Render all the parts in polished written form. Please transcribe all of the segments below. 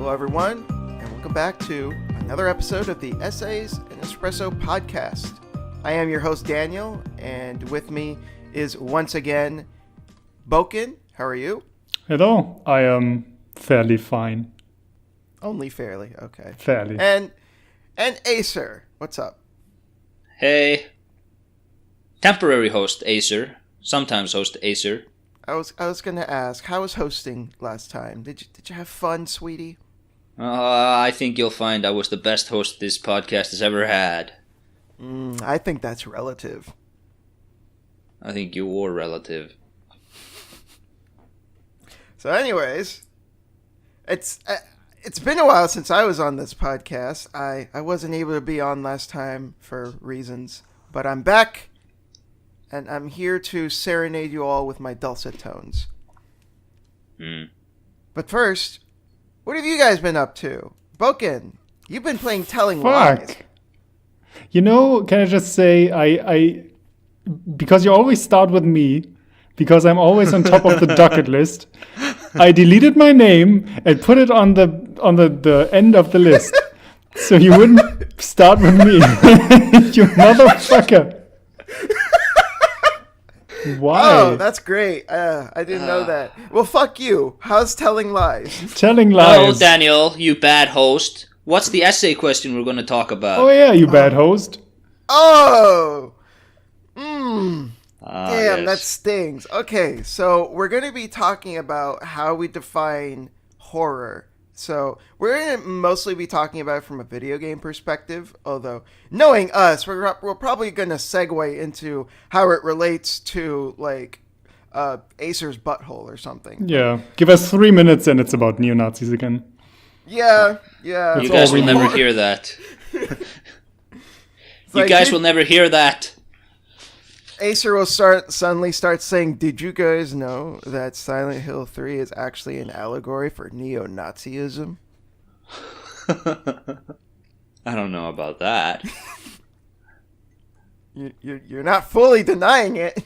Hello, everyone, and welcome back to another episode of the Essays and Espresso podcast. I am your host, Daniel, and with me is once again Boken. How are you? Hello, I am fairly fine. Only fairly, okay. Fairly. And Acer, what's up? Hey. Temporary host Acer. Sometimes host Acer. I was gonna ask, how was hosting last time? Did you have fun, sweetie? I think you'll find I was the best host this podcast has ever had. I think that's relative. I think you were relative. So anyways, it's been a while since I was on this podcast. I wasn't able to be on last time for reasons, but I'm back, and I'm here to serenade you all with my dulcet tones. But first, what have you guys been up to? Boken, you've been playing Telling Lies. You know, can I just say, I because you always start with me, because I'm always on top of the docket list, I deleted my name and put it on the end of the list. So you wouldn't start with me. You motherfucker. Why? Oh, that's great. I didn't know that. Well, fuck you. How's Telling Lies? Telling lies. Oh, Daniel, you bad host. What's the essay question we're going to talk about? Oh yeah, you bad host. Oh! Damn, yes. that stings. Okay, so we're going to be talking about how we define horror. So we're going to mostly be talking about it from a video game perspective, although knowing us, we're probably going to segue into how it relates to, like, Acer's butthole or something. Yeah, give us 3 minutes and it's about neo-Nazis again. Yeah. You guys will never hear that. You guys will never hear that. Acer will suddenly start saying, "Did you guys know that Silent Hill 3 is actually an allegory for neo-Nazism?" I don't know about that. You're not fully denying it.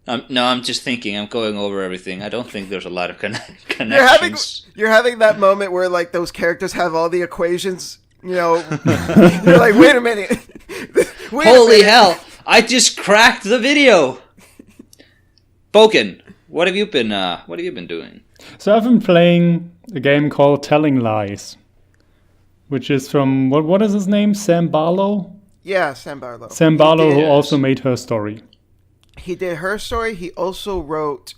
No, I'm just thinking. I'm going over everything. I don't think there's a lot of connections. You're having that moment where, like, those characters have all the equations. You know, you're like, wait a minute. Holy hell! I just cracked the video. Boken, what have you been doing? So I've been playing a game called Telling Lies, which is from what is his name? Sam Barlow? Yeah, Sam Barlow. Sam Barlow, who also made Her Story. He did Her Story. He also wrote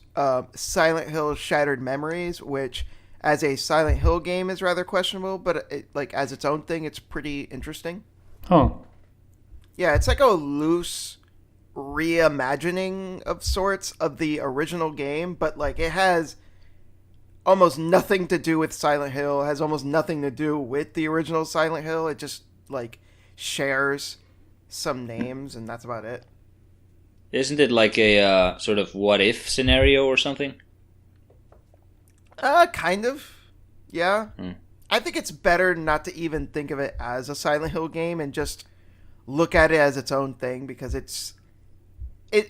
Silent Hill Shattered Memories, which as a Silent Hill game is rather questionable, but like as its own thing, it's pretty interesting. Huh. Yeah, it's like a loose reimagining of sorts of the original game, but like it has almost nothing to do with Silent Hill, has almost nothing to do with the original Silent Hill. It just like shares some names and that's about it. Isn't it like a sort of what if scenario or something? Kind of. Yeah. I think it's better not to even think of it as a Silent Hill game and just look at it as its own thing, because it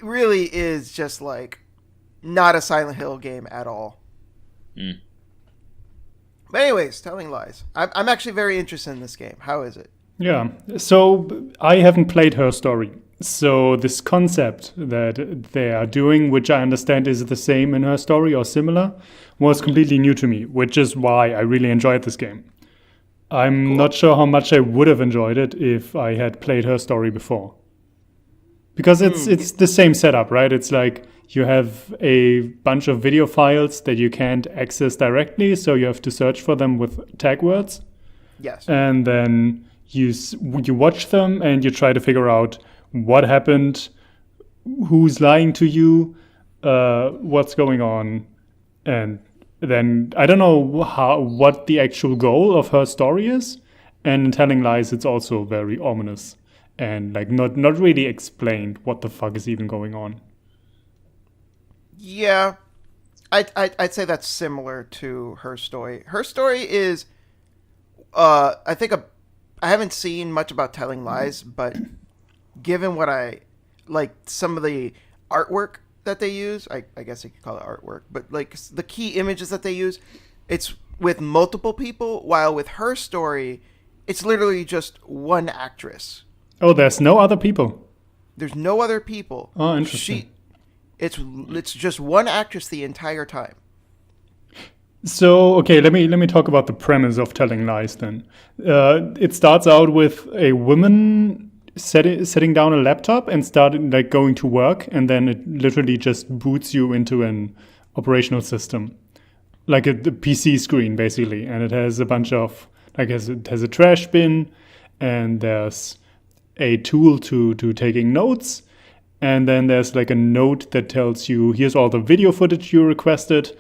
really is just like not a Silent Hill game at all. But anyways, Telling Lies. I'm actually very interested in this game. How is it? Yeah. So I haven't played Her Story. So this concept that they are doing, which I understand is the same in Her Story or similar, was completely new to me, which is why I really enjoyed this game. I'm not sure how much I would have enjoyed it if I had played Her Story before. Because it's the same setup, right? It's like you have a bunch of video files that you can't access directly, so you have to search for them with tag words. Yes. And then you watch them and you try to figure out what happened, who's lying to you, what's going on. And then I don't know what the actual goal of Her Story is. And in Telling Lies, it's also very ominous and like not really explained what the fuck is even going on. Yeah, I'd say that's similar to Her Story. Her Story is, I think I haven't seen much about Telling Lies, but given what I like, some of the artwork that they use, I guess you could call it artwork, but like the key images that they use, it's with multiple people, while with her story, it's literally just one actress. Oh, there's no other people. There's no other people. Oh, interesting. It's just one actress the entire time. So, okay, let me talk about the premise of Telling Lies then. It starts out with a woman setting down a laptop and starting like going to work, and then it literally just boots you into an operational system, like a PC screen basically, and it has a bunch of it has a trash bin, and there's a tool to taking notes, and then there's like a note that tells you here's all the video footage you requested.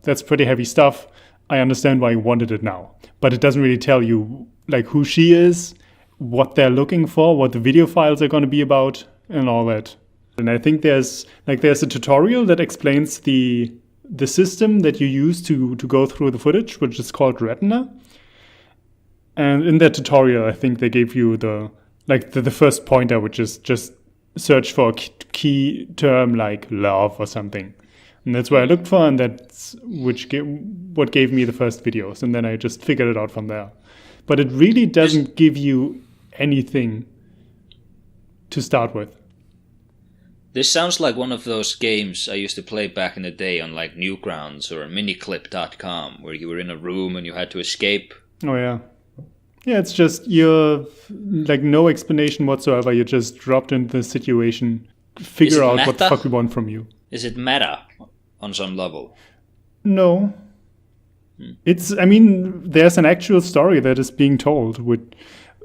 That's pretty heavy stuff. I understand why you wanted it now, but it doesn't really tell you like who she is, what they're looking for, what the video files are going to be about, and all that. And I think there's a tutorial that explains the system that you use to go through the footage, which is called Retina. And in that tutorial, I think they gave you the first pointer, which is just search for a key term like love or something. And that's where I looked for, and that's what gave me the first videos. And then I just figured it out from there. But it really doesn't give you anything to start with. This sounds like one of those games I used to play back in the day on like Newgrounds or miniclip.com, where you were in a room and you had to escape. Oh, yeah. Yeah, it's just you're like no explanation whatsoever. You're just dropped into the situation, figure out what the fuck we want from you. Is it meta on some level? No. There's an actual story that is being told.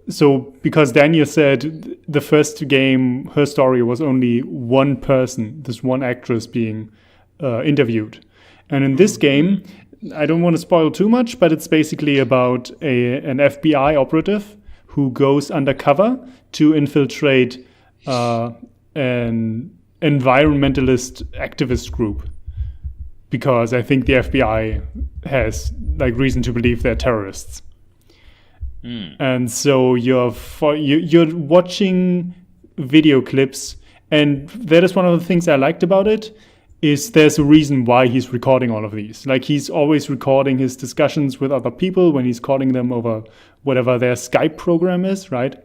So because Daniel said the first game, her story was only one person, this one actress being interviewed. And in this game, I don't want to spoil too much, but it's basically about an FBI operative who goes undercover to infiltrate an environmentalist activist group, because I think the FBI has like reason to believe they're terrorists. And so you're watching video clips, and that is one of the things I liked about it. Is there's a reason why he's recording all of these. Like he's always recording his discussions with other people when he's calling them over whatever their Skype program is, right?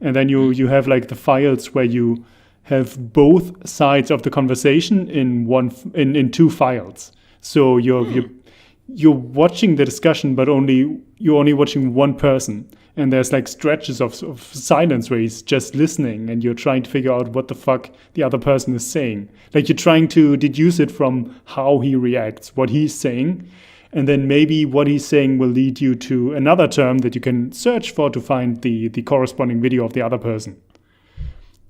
And then you have like the files where you have both sides of the conversation in two files. So you're watching the discussion, but you're only watching one person. And there's like stretches of silence where he's just listening, and you're trying to figure out what the fuck the other person is saying. Like you're trying to deduce it from how he reacts, what he's saying. And then maybe what he's saying will lead you to another term that you can search for to find the corresponding video of the other person.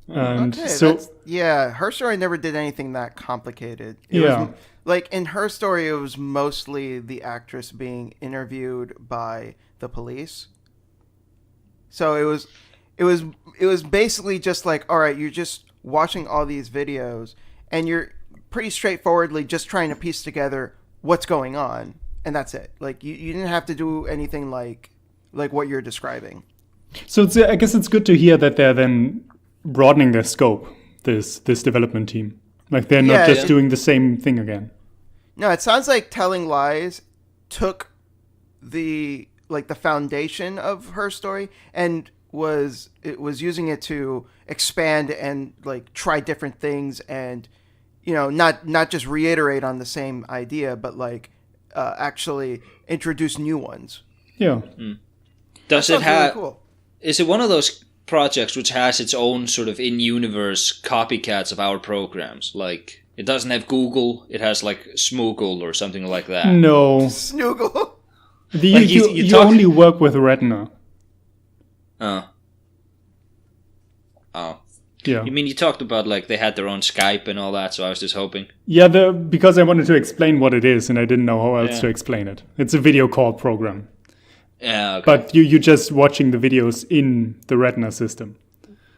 And okay, so her story never did anything that complicated. It was, like in her story, it was mostly the actress being interviewed by the police. So it was basically just like, all right, you're just watching all these videos, and you're pretty straightforwardly just trying to piece together what's going on, and that's it. Like you didn't have to do anything like what you're describing. So I guess it's good to hear that they're then broadening their scope, this development team. Like they're not just doing the same thing again. No, it sounds like Telling Lies took the foundation of her story and was using it to expand and like try different things, and not just reiterate on the same idea, but like actually introduce new ones. Yeah. Does it have? Really cool. Is it one of those projects which has its own sort of in-universe copycats of our programs? Like it doesn't have Google; it has like Smoogle or something like that. No. Snoogle. You only work with Retina. Oh. Yeah. You mean you talked about like they had their own Skype and all that, so I was just hoping. Yeah, because I wanted to explain what it is, and I didn't know how else to explain it. It's a video call program. Yeah, okay. But you're just watching the videos in the Retina system.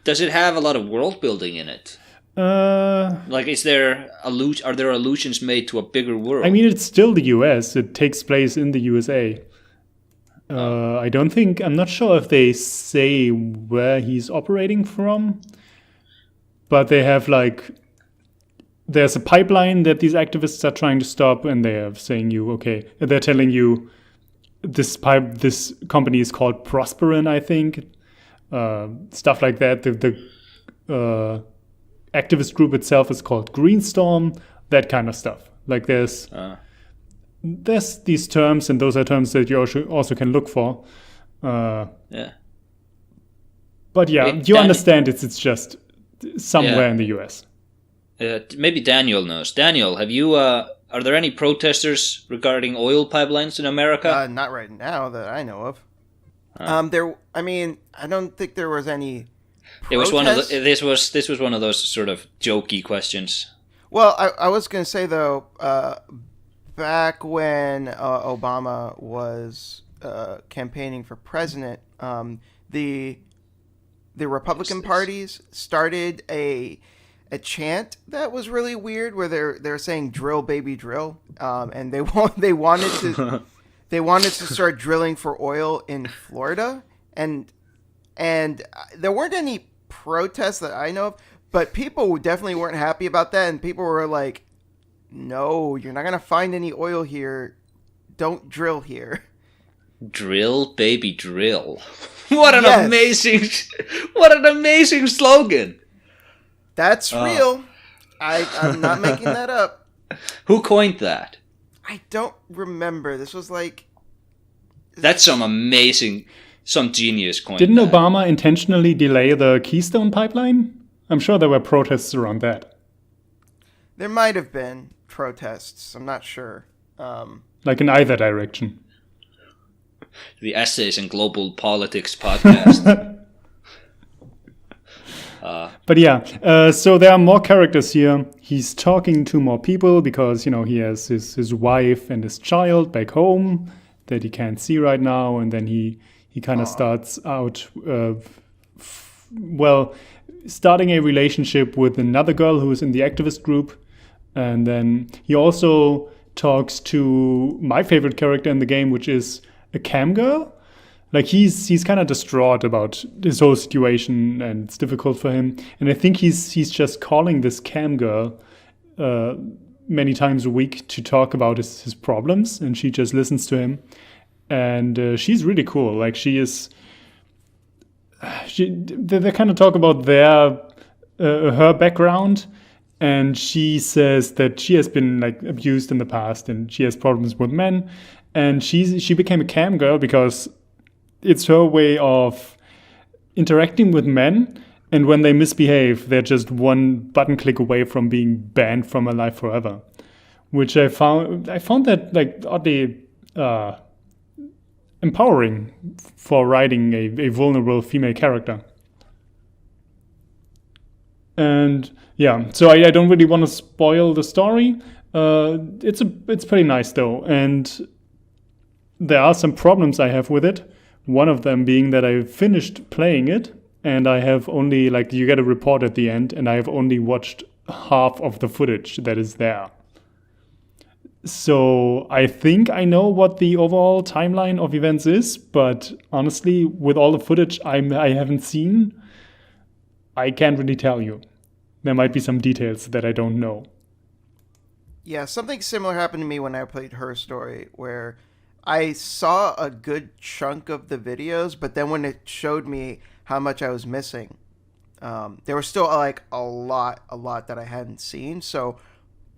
Does it have a lot of world building in it? Like, are there allusions made to a bigger world? I mean, it's still the US. It takes place in the USA. I'm not sure if they say where he's operating from, but they have like there's a pipeline that these activists are trying to stop, and they're saying they're telling you this company is called Prosperin, I think, stuff like that. The activist group itself is called Greenstorm, that kind of stuff. Like there's these terms, and those are terms that you also can look for. Yeah. But yeah, you understand it's just somewhere in the US. Maybe Daniel knows. Daniel, have you? Are there any protesters regarding oil pipelines in America? Not right now that I know of. I don't think there was any. It was one of this was one of those sort of jokey questions. Well, I was going to say though, back when Obama was campaigning for president, the Republican parties started a chant that was really weird, where they're saying "drill, baby, drill," and they wanted to start drilling for oil in Florida, and there weren't any protests that I know of, but people definitely weren't happy about that, and people were like, "No, you're not gonna find any oil here. Don't drill here." Drill, baby, drill. What an amazing slogan. That's real. I'm not making that up. Who coined that? I don't remember. This was like... That's some genius coined. Didn't Obama intentionally delay the Keystone pipeline? I'm sure there were protests around that. There might have been protests. I'm not sure. Like in either direction. The Essays in Global Politics podcast. But yeah, so there are more characters here. He's talking to more people because, he has his wife and his child back home that he can't see right now. And then he kind of starts out, starting a relationship with another girl who is in the activist group. And then he also talks to my favorite character in the game, which is a cam girl. Like he's kind of distraught about this whole situation, and it's difficult for him. And I think he's just calling this cam girl many times a week to talk about his problems, and she just listens to him. And she's really cool. Like they kind of talk about her background, and she says that she has been like abused in the past, and she has problems with men. And she became a cam girl because it's her way of interacting with men, and when they misbehave, they're just one button click away from being banned from her life forever. Which I found that like oddly empowering for writing a vulnerable female character. And yeah, so I don't really want to spoil the story. It's pretty nice though, and there are some problems I have with it. One of them being that I finished playing it, and I have only, you get a report at the end, and I have only watched half of the footage that is there. So I think I know what the overall timeline of events is, but honestly, with all the footage I haven't seen, I can't really tell you. There might be some details that I don't know. Yeah, something similar happened to me when I played Her Story, where I saw a good chunk of the videos, but then when it showed me how much I was missing, there was still like a lot that I hadn't seen. So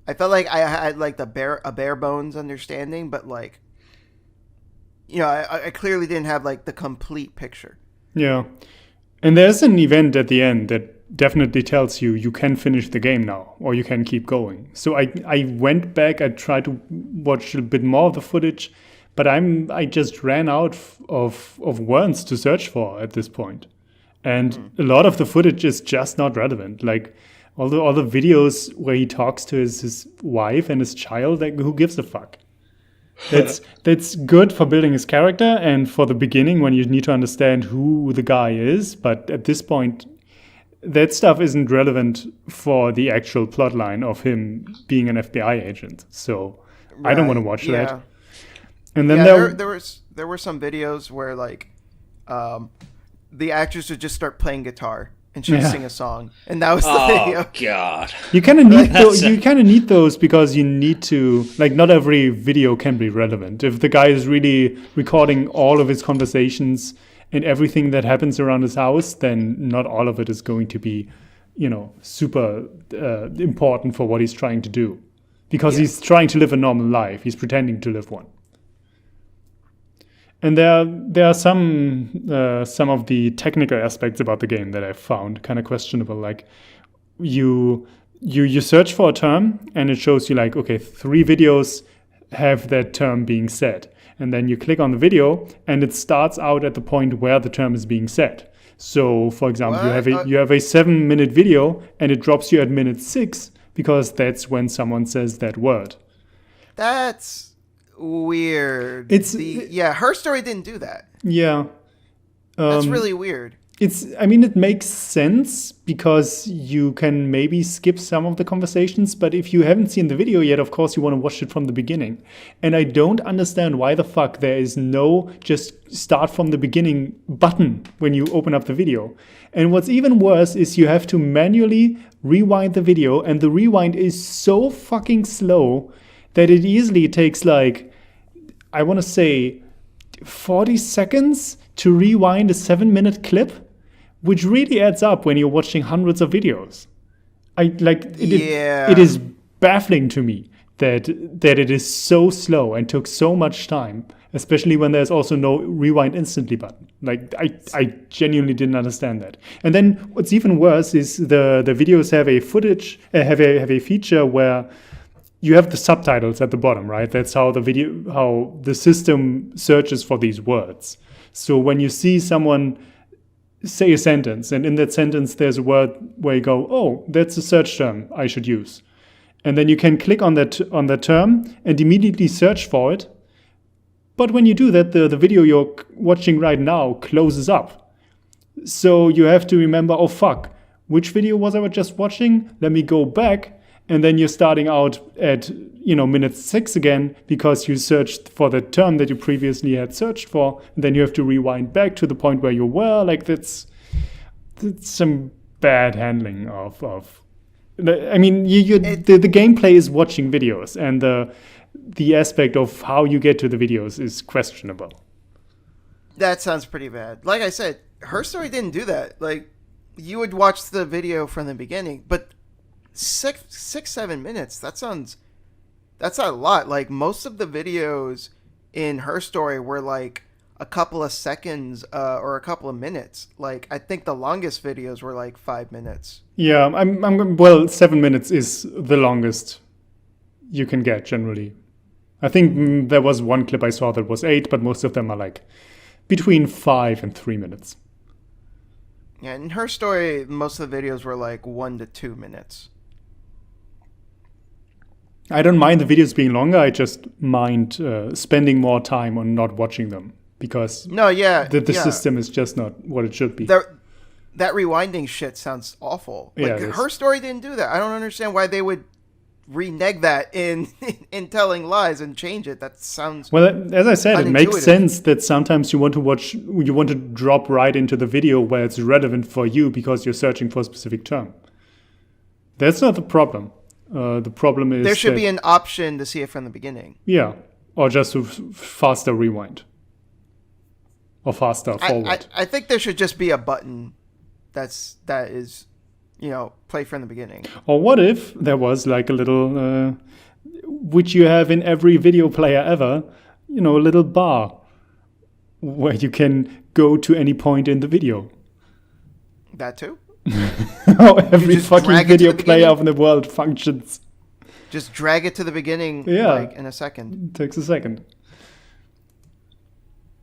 I felt like I had like a bare bones understanding, but like, I clearly didn't have like the complete picture. Yeah, and there's an event at the end that definitely tells you can finish the game now, or you can keep going. So I went back, I tried to watch a bit more of the footage. But I just ran out of words to search for at this point. And a lot of the footage is just not relevant. Like all the videos where he talks to his wife and his child, like who gives a fuck? That's good for building his character and for the beginning when you need to understand who the guy is. But at this point, that stuff isn't relevant for the actual plotline of him being an FBI agent. So I don't want to watch that. And then there were some videos where like the actors would just start playing guitar and she would Yeah. sing a song, and that was the Oh video. God. You kind of need That's those. You kind of need those because you need to, like, not every video can be relevant. If the guy is really recording all of his conversations and everything that happens around his house, then not all of it is going to be, super important for what he's trying to do, because he's trying to live a normal life. He's pretending to live one. And there are some of the technical aspects about the game that I found kind of questionable. Like you search for a term and it shows you like, okay, 3 videos have that term being said, and then you click on the video and it starts out at the point where the term is being said. So, for example, you have a 7-minute video and it drops you at minute 6 because that's when someone says that word. That's weird. It's Her Story didn't do that. Yeah. That's really weird. It makes sense because you can maybe skip some of the conversations, but if you haven't seen the video yet, of course you want to watch it from the beginning. And I don't understand why the fuck there is no just start from the beginning button when you open up the video. And what's even worse is you have to manually rewind the video, and the rewind is so fucking slow that it easily takes like, I want to say 40 seconds to rewind a 7-minute clip, which really adds up when you're watching hundreds of videos. It is baffling to me that it is so slow and took so much time, especially when there's also no rewind instantly button. Like I genuinely didn't understand that. And then what's even worse is the videos have a feature where you have the subtitles at the bottom, right? That's how the system searches for these words. So when you see someone say a sentence, and in that sentence there's a word where you go, oh, that's a search term I should use. And then you can click on that term and immediately search for it. But when you do that, the video you're watching right now closes up. So you have to remember, oh fuck, which video was I just watching? Let me go back. And then you're starting out at, minute 6 again because you searched for the term that you previously had searched for. And then you have to rewind back to the point where you were. Like that's some bad handling of. The gameplay is watching videos, and the aspect of how you get to the videos is questionable. That sounds pretty bad. Like I said, Her Story didn't do that. Like, you would watch the video from the beginning, but 7 minutes, that's a lot. Like, most of the videos in Her Story were like a couple of seconds or a couple of minutes. Like, I think the longest videos were like 5 minutes. Yeah, 7 minutes is the longest you can get generally. I think there was one clip I saw that was 8, but most of them are like between 5 and 3 minutes. Yeah, in Her Story, most of the videos were like 1 to 2 minutes. I don't mind the videos being longer. I just mind spending more time on not watching them because the system is just not what it should be. That rewinding shit sounds awful. Like, Yeah, Her Story didn't do that. I don't understand why they would renege that in Telling Lies and change it. That sounds as I said, it makes unintuitive. sense that sometimes you want to drop right into the video where it's relevant for you because you're searching for a specific term. That's not the problem. The problem is there should be an option to see it from the beginning. Yeah, or just a faster rewind or faster forward. I think there should just be a button that is play from the beginning. Or what if there was like a little, which you have in every video player ever, a little bar where you can go to any point in the video. That too? How every fucking video player beginning? in the world functions. Just drag it to the beginning like in a second. It takes a second.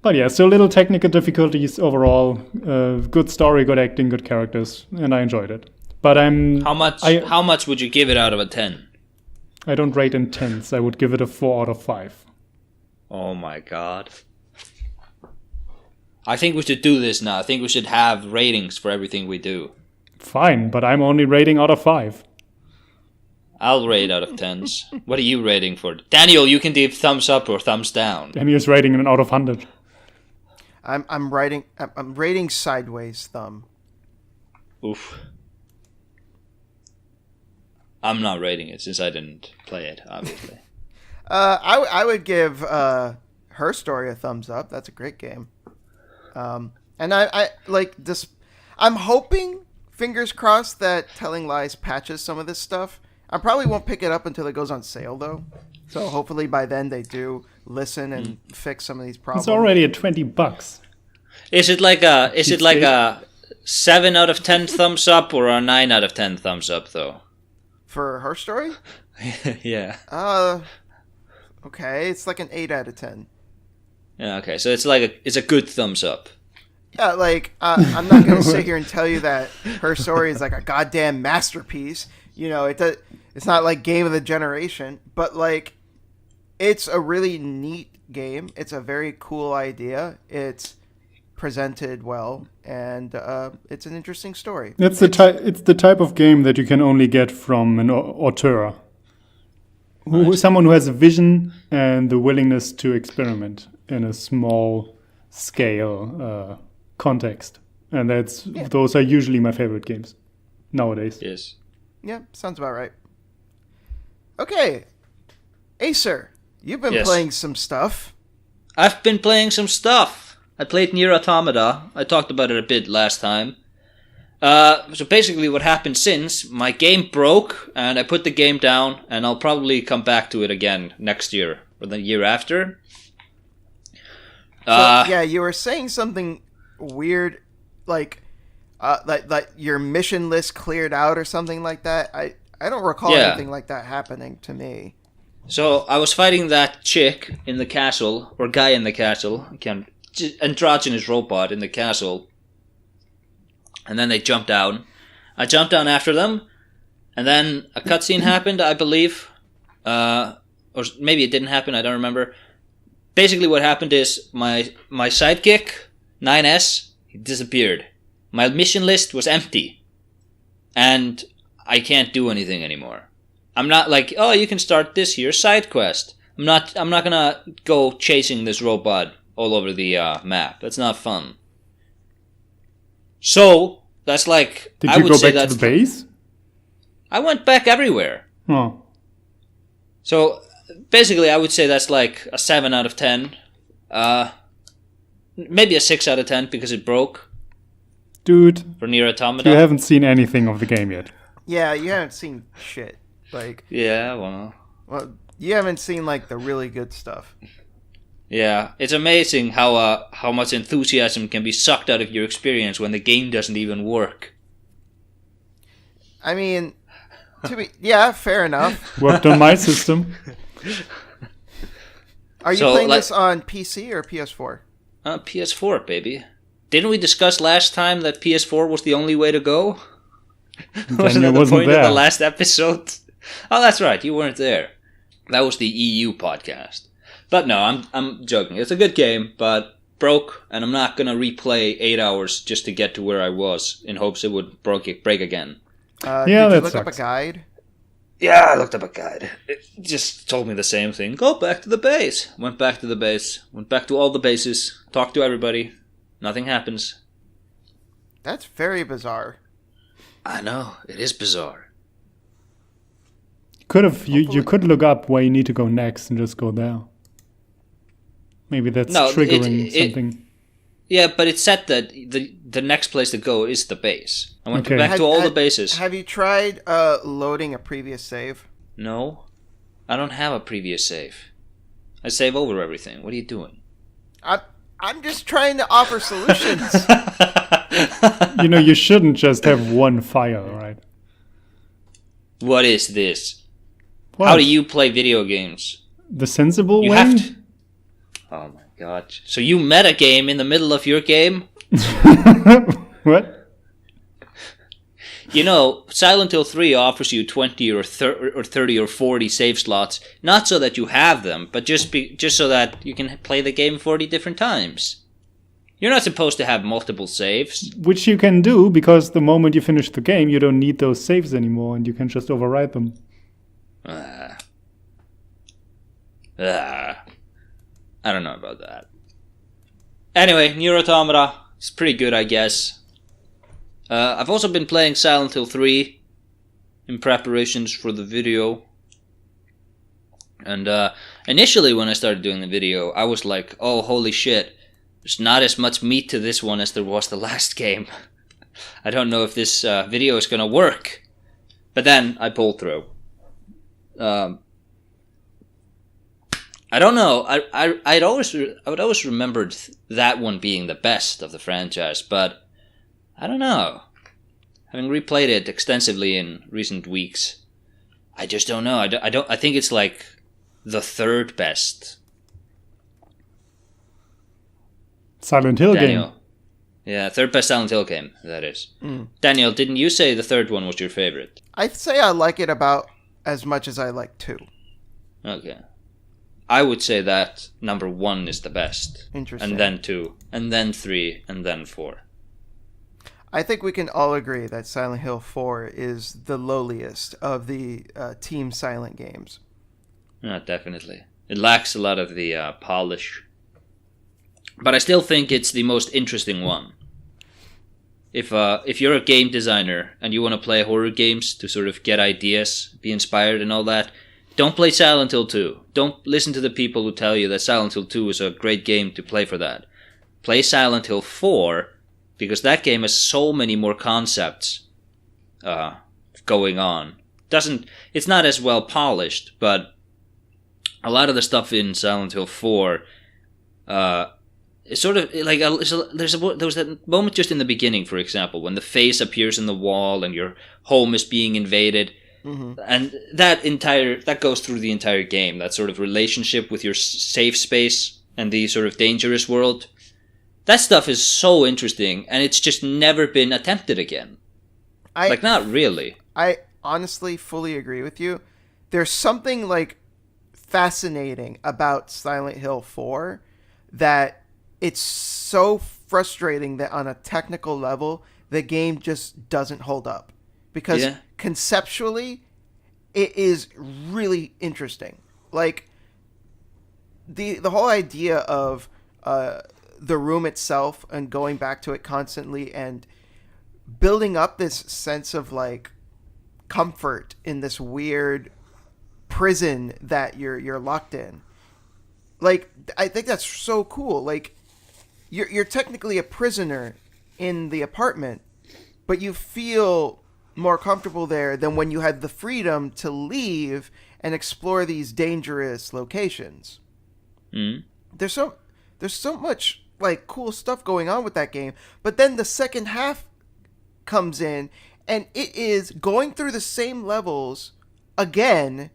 But yeah, so little technical difficulties overall. Good story, good acting, good characters, and I enjoyed it. But How much would you give it out of a 10? I don't rate in tens. I would give it a 4 out of 5. Oh my god. I think we should do this now. I think we should have ratings for everything we do. Fine, but I'm only rating out of 5. I'll rate out of 10s. What are you rating for? Daniel, you can give thumbs up or thumbs down. And he was rating an out of 100. I'm rating sideways thumb. Oof. I'm not rating it since I didn't play it, obviously. I would give Her Story a thumbs up. That's a great game. And I like this. I'm hoping, fingers crossed, that Telling Lies patches some of this stuff. I probably won't pick it up until it goes on sale, though. So hopefully by then they do listen and fix some of these problems. It's already at $20. Is it like a 7 out of 10 thumbs up or a 9 out of 10 thumbs up though? For Her Story? Yeah. Okay, it's like an 8 out of 10. Yeah, okay. So it's a good thumbs up. Yeah, like, I'm not going to sit here and tell you that Her Story is like a goddamn masterpiece. You know, it's not like Game of the Generation, but like, it's a really neat game. It's a very cool idea. It's presented well, and it's an interesting story. It's the type of game that you can only get from an auteur. Someone who has a vision and the willingness to experiment in a small scale context. And those are usually my favorite games nowadays. Yes. Yeah, sounds about right. Okay, Acer, you've been Yes. playing some stuff. I've been playing some stuff. I played Nier Automata. I talked about it a bit last time. So basically what happened since, my game broke, and I put the game down, and I'll probably come back to it again next year, or the year after. Yeah, you were saying something weird, like your mission list cleared out or something like that. I don't recall anything like that happening to me. So I was fighting that chick in the castle, or guy in the castle, androgynous robot in the castle, and then they jumped down. I jumped down after them, and then a cutscene happened, I believe, or maybe it didn't happen. I don't remember. Basically, what happened is my sidekick 9S he disappeared. My mission list was empty, and I can't do anything anymore. I'm not like, oh, you can start this here side quest. I'm not gonna go chasing this robot all over the map. That's not fun. So that's like, Did I you would go say back to the base? I went back everywhere. Oh, So basically, I would say that's like a 7 out of 10. Maybe a 6 out of 10 because it broke dude, for Nier Automata. you haven't seen anything of the game yet. Yeah, you haven't seen shit. Like, Yeah, well, you haven't seen like the really good stuff. yeah. It's amazing how much enthusiasm can be sucked out of your experience when the game doesn't even work. I mean, yeah, fair enough. Worked on my system. Are you So, playing like- this on PC or PS4? PS4, baby. Didn't we discuss last time that PS4 was the only way to go? Wasn't that the wasn't point of there. the last episode? Oh, that's right. You weren't there. That was the EU podcast. But no, I'm joking. It's a good game, but broke, and I'm not gonna replay 8 hours just to get to where I was in hopes it would break again. Yeah, did you that look up a sucks. guide? Yeah, I looked up a guide. It just told me the same thing. Go back to the base. Went back to the base. Went back to all the bases. Talked to everybody. Nothing happens. That's very bizarre. I know. It is bizarre. You could look up where you need to go next and just go there. Maybe that's No, triggering it- something. Yeah, but it said that the next place to go is the base. I went Okay. back to all the bases. Have you tried loading a previous save? No, I don't have a previous save. I save over everything. What are you doing? I'm just trying to offer solutions. You shouldn't just have one file, right? What is this? What? How do you play video games? The sensible You way? have to. Oh my god! So you metagame in the middle of your game? What? You know, Silent Hill 3 offers you 20 or 30 or 40 save slots, not so that you have them, but just so that you can play the game 40 different times. You're not supposed to have multiple saves. Which you can do, because the moment you finish the game, you don't need those saves anymore, and you can just override them. I don't know about that. Anyway, Nier Automata is pretty good, I guess. I've also been playing Silent Hill 3 in preparations for the video. And initially when I started doing the video, I was like, oh, holy shit. There's not as much meat to this one as there was the last game. I don't know if this video is going to work. But then I pulled through. I don't know. I would always remembered that one being the best of the franchise, but I don't know. Having replayed it extensively in recent weeks, I just don't know. I think it's like the third best. Silent Hill Daniel. game. Yeah, third best Silent Hill game, that is. Daniel, didn't you say the third one was your favorite? I'd say I like it about as much as I like 2. Okay. I would say that number 1 is the best. Interesting. And then 2, and then 3, and then 4. I think we can all agree that Silent Hill 4 is the lowliest of the Team Silent games. Yeah, definitely. It lacks a lot of the polish. But I still think it's the most interesting one. If you're a game designer and you want to play horror games to sort of get ideas, be inspired and all that, don't play Silent Hill 2. Don't listen to the people who tell you that Silent Hill 2 is a great game to play for that. Play Silent Hill 4, because that game has so many more concepts going on. It's not as well polished, but a lot of the stuff in Silent Hill 4 it's sort of like there was that moment just in the beginning, for example, when the face appears in the wall and your home is being invaded, and that goes through the entire game. That sort of relationship with your safe space and the sort of dangerous world. That stuff is so interesting, and it's just never been attempted again. Not really. I honestly fully agree with you. There's something like fascinating about Silent Hill 4 that it's so frustrating that on a technical level, the game just doesn't hold up. Because conceptually, it is really interesting. Like, the whole idea of the room itself and going back to it constantly and building up this sense of, like, comfort in this weird prison that you're locked in. Like, I think that's so cool. Like, you're technically a prisoner in the apartment, but you feel more comfortable there than when you had the freedom to leave and explore these dangerous locations. There's so much like cool stuff going on with that game, but then the second half comes in and it is going through the same levels again,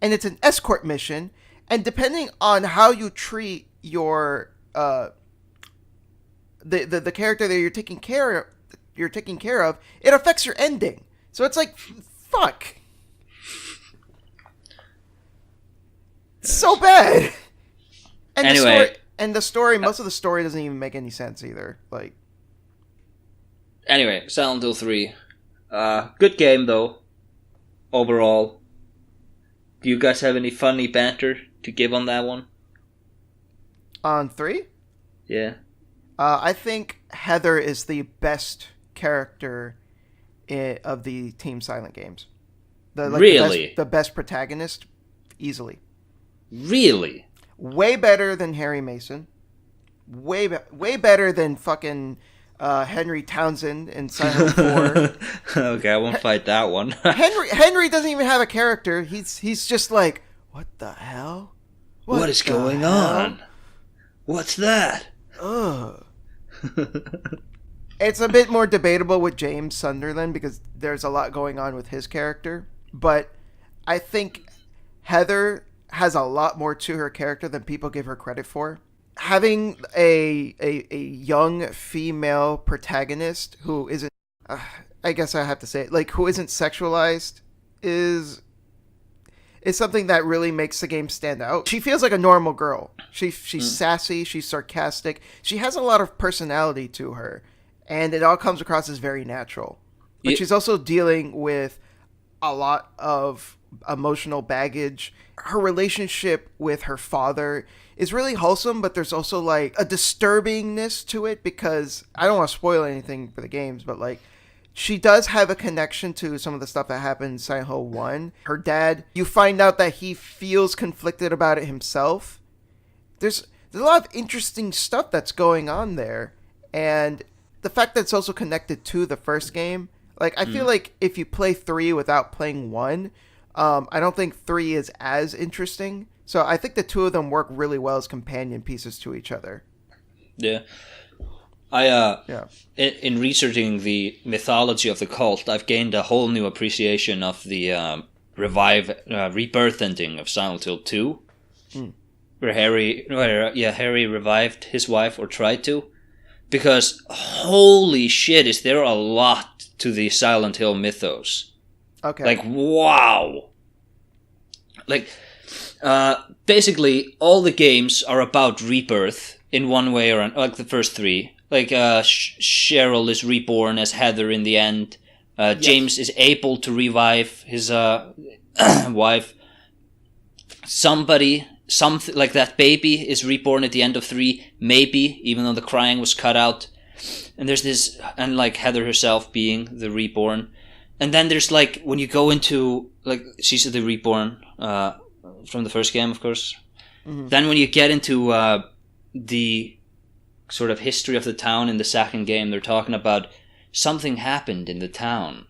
and it's an escort mission, and depending on how you treat your the character that you're taking care of, it affects your ending. So it's like, fuck. It's so bad. And anyway, the story, most of the story doesn't even make any sense either. Like, anyway, Silent Hill 3, good game though. Overall, do you guys have any funny banter to give on that one? On 3? Yeah. I think Heather is the best character of the Team Silent games. Really? The best protagonist, easily. Really? Way better than Harry Mason. Way better than fucking Henry Townsend in Silent 4. Okay, I won't fight that one. Henry doesn't even have a character. He's just like, what the hell? What is going on? What's that? Ugh. It's a bit more debatable with James Sunderland because there's a lot going on with his character. But I think Heather has a lot more to her character than people give her credit for. Having a young female protagonist who isn't, I guess I have to say it, like, who isn't sexualized is something that really makes the game stand out. She feels like a normal girl. She's sassy, she's sarcastic, she has a lot of personality to her, and it all comes across as very natural. But she's also dealing with a lot of emotional baggage. Her relationship with her father is really wholesome, but there's also like a disturbingness to it because I don't want to spoil anything for the games, but like she does have a connection to some of the stuff that happened in Silent Hill 1. Her dad, you find out that he feels conflicted about it himself. There's a lot of interesting stuff that's going on there. And the fact that it's also connected to the first game, like, I feel like if you play 3 without playing 1, I don't think 3 is as interesting. So I think the two of them work really well as companion pieces to each other. Yeah. In researching the mythology of the cult, I've gained a whole new appreciation of the rebirth ending of Silent Hill 2, where Harry revived his wife, or tried to, because holy shit, is there a lot to the Silent Hill mythos. Okay. Like, wow. Like, basically, all the games are about rebirth in one way or another, like the first 3. Like, Cheryl is reborn as Heather in the end. James is able to revive his wife. Something like that baby is reborn at the end of 3, maybe, even though the crying was cut out. And there's this, and like Heather herself being the reborn. And then there's like, when you go into, like, she's the reborn from the first game, of course. Mm-hmm. Then when you get into the sort of history of the town in the second game, they're talking about something happened in the town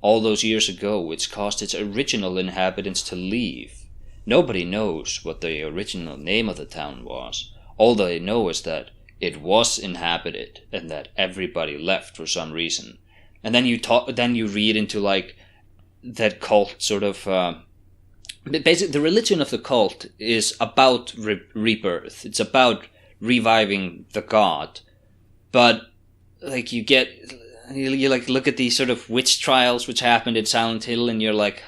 all those years ago which caused its original inhabitants to leave. Nobody knows what the original name of the town was. All they know is that it was inhabited and that everybody left for some reason. And then you read into like that cult sort of basically the religion of the cult is about rebirth. It's about reviving the god, but like you like look at these sort of witch trials which happened in Silent Hill, and you're like,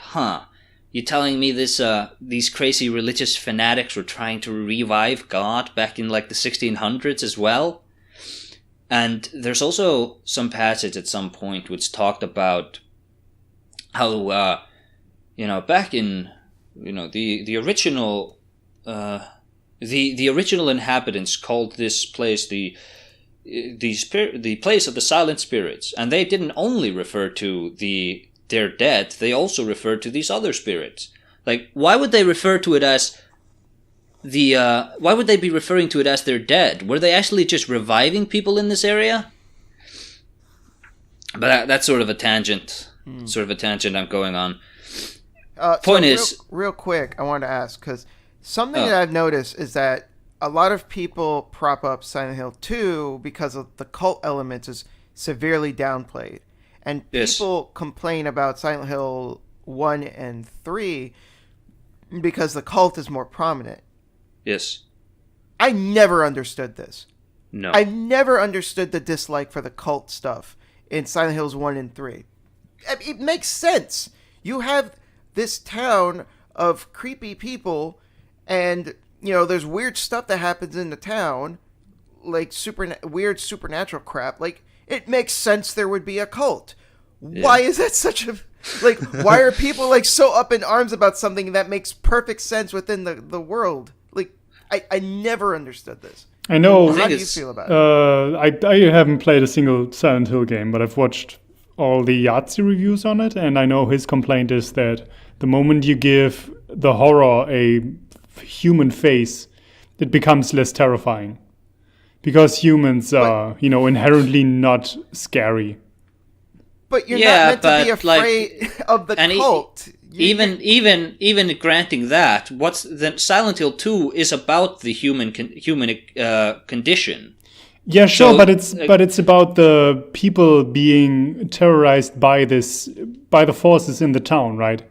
you're telling me these crazy religious fanatics were trying to revive God back in like the 1600s as well? And there's also some passage at some point which talked about how back in the original the original inhabitants called this place the place of the silent spirits, and they didn't only refer to their dead, they also referred to these other spirits. Like, why would they refer to it as why would they be referring to it as their dead? Were they actually just reviving people in this area? But that's sort of a tangent. I'm going on. Point is, real quick, I wanted to ask, because something that I've noticed is that a lot of people prop up Silent Hill 2 because of the cult elements is severely downplayed. And people complain about Silent Hill 1 and 3 because the cult is more prominent. Yes. I never understood this. No. I never understood the dislike for the cult stuff in Silent Hills 1 and 3. It makes sense. You have this town of creepy people, and there's weird stuff that happens in the town, like weird supernatural crap. Like, it makes sense there would be a cult. Yeah. Why is that such a like? Why are people like so up in arms about something that makes perfect sense within the world? Like, I never understood this. I know. How do you feel about it? I haven't played a single Silent Hill game, but I've watched all the Yahtzee reviews on it, and I know his complaint is that the moment you give the horror a human face, it becomes less terrifying. Because humans are, inherently not scary. But you're not meant to be afraid of the cult. Even granting that, Silent Hill 2 is about the human condition. Yeah, sure, so, but it's about the people being terrorized by the forces in the town, right?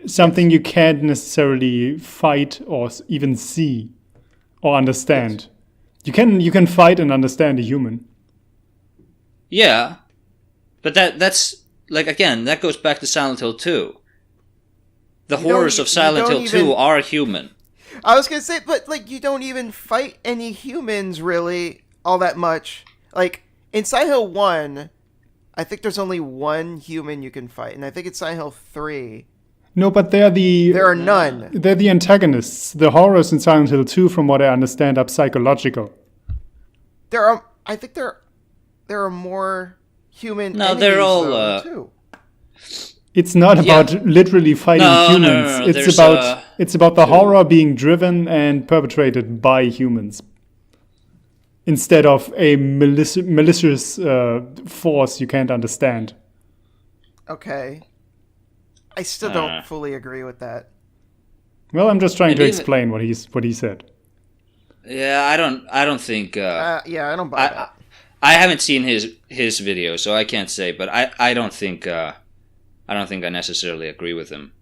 Something you can't necessarily fight or even see or understand. Yes. You can fight and understand a human. Yeah, but that's like, again, that goes back to Silent Hill 2. The horrors of Silent Hill 2 are human. I was gonna say, but like, you don't even fight any humans really all that much. Like, in Silent Hill 1, I think there's only one human you can fight, and I think it's Silent Hill 3. No, but there are none. They're the antagonists. The horrors in Silent Hill 2, from what I understand, are psychological. I think there are more human No, enemies, they're all, though, too. It's not about literally fighting humans. No. It's about the horror being driven and perpetrated by humans instead of a malicious force you can't understand. Okay. I still don't fully agree with that. Well, I'm just trying to explain what he said. Yeah, I don't think. Yeah, I don't buy that. I haven't seen his video, so I can't say. But I don't think I necessarily agree with him.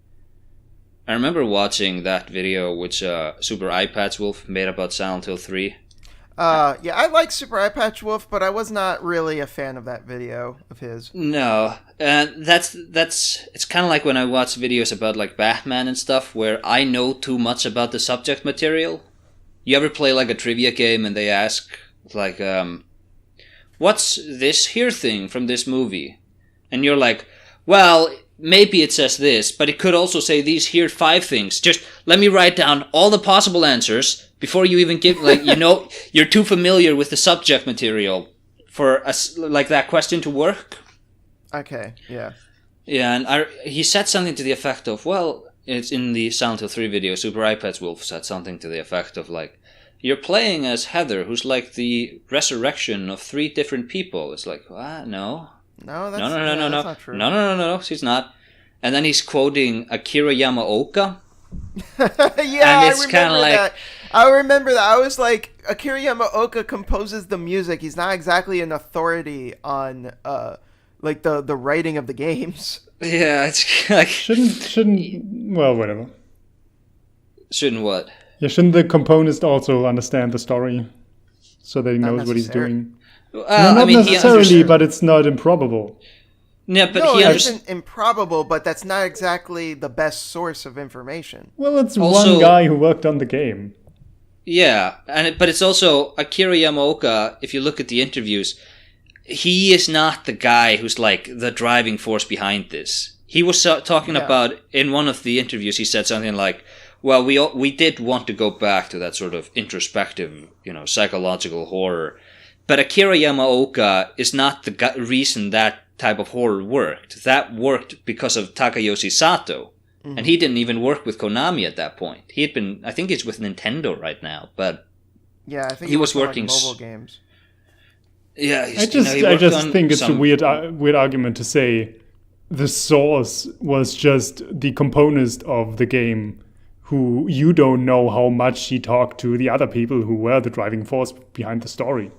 I remember watching that video which Super Eyepatch Wolf made about Silent Hill 3. Yeah, I like Super Eyepatch Wolf, but I was not really a fan of that video of his. No, that's it's kind of like when I watch videos about like Batman and stuff, where I know too much about the subject material. You ever play like a trivia game and they ask like, what's this here thing from this movie? And you're like, well, maybe it says this, but it could also say these here 5 things. Just let me write down all the possible answers before you even give, like, you're too familiar with the subject material for like that question to work. Okay, yeah. Yeah, and he said something to the effect of, well, it's in the Silent Hill 3 video, Super Eyepatch Wolf said something to the effect of, like, you're playing as Heather, who's like the resurrection of 3 different people. It's like, what? No. No, that's not true. No, she's not. And then he's quoting Akira Yamaoka. Yeah, and it's kind of like... that. I remember that. I was like, Akira Yamaoka composes the music. He's not exactly an authority on, like, the writing of the games. Yeah, it's like... Well, whatever. Shouldn't what? Yeah, shouldn't the componist also understand the story so that he knows what he's doing? Not necessarily, but it's not improbable. Yeah, but no, it isn't improbable, but that's not exactly the best source of information. Well, it's also, one guy who worked on the game. Yeah, but it's also Akira Yamaoka. If you look at the interviews, he is not the guy who's like the driving force behind this. He was talking about, in one of the interviews, he said something like, well, we did want to go back to that sort of introspective, psychological horror. But Akira Yamaoka is not the reason that type of horror worked. That worked because of Takayoshi Sato. Mm-hmm. And he didn't even work with Konami at that point. He had been, I think he's with Nintendo right now, but yeah, I think he was working like mobile games. Yeah, I just think it's a weird argument to say the source was just the componist of the game, who you don't know how much he talked to the other people who were the driving force behind the story.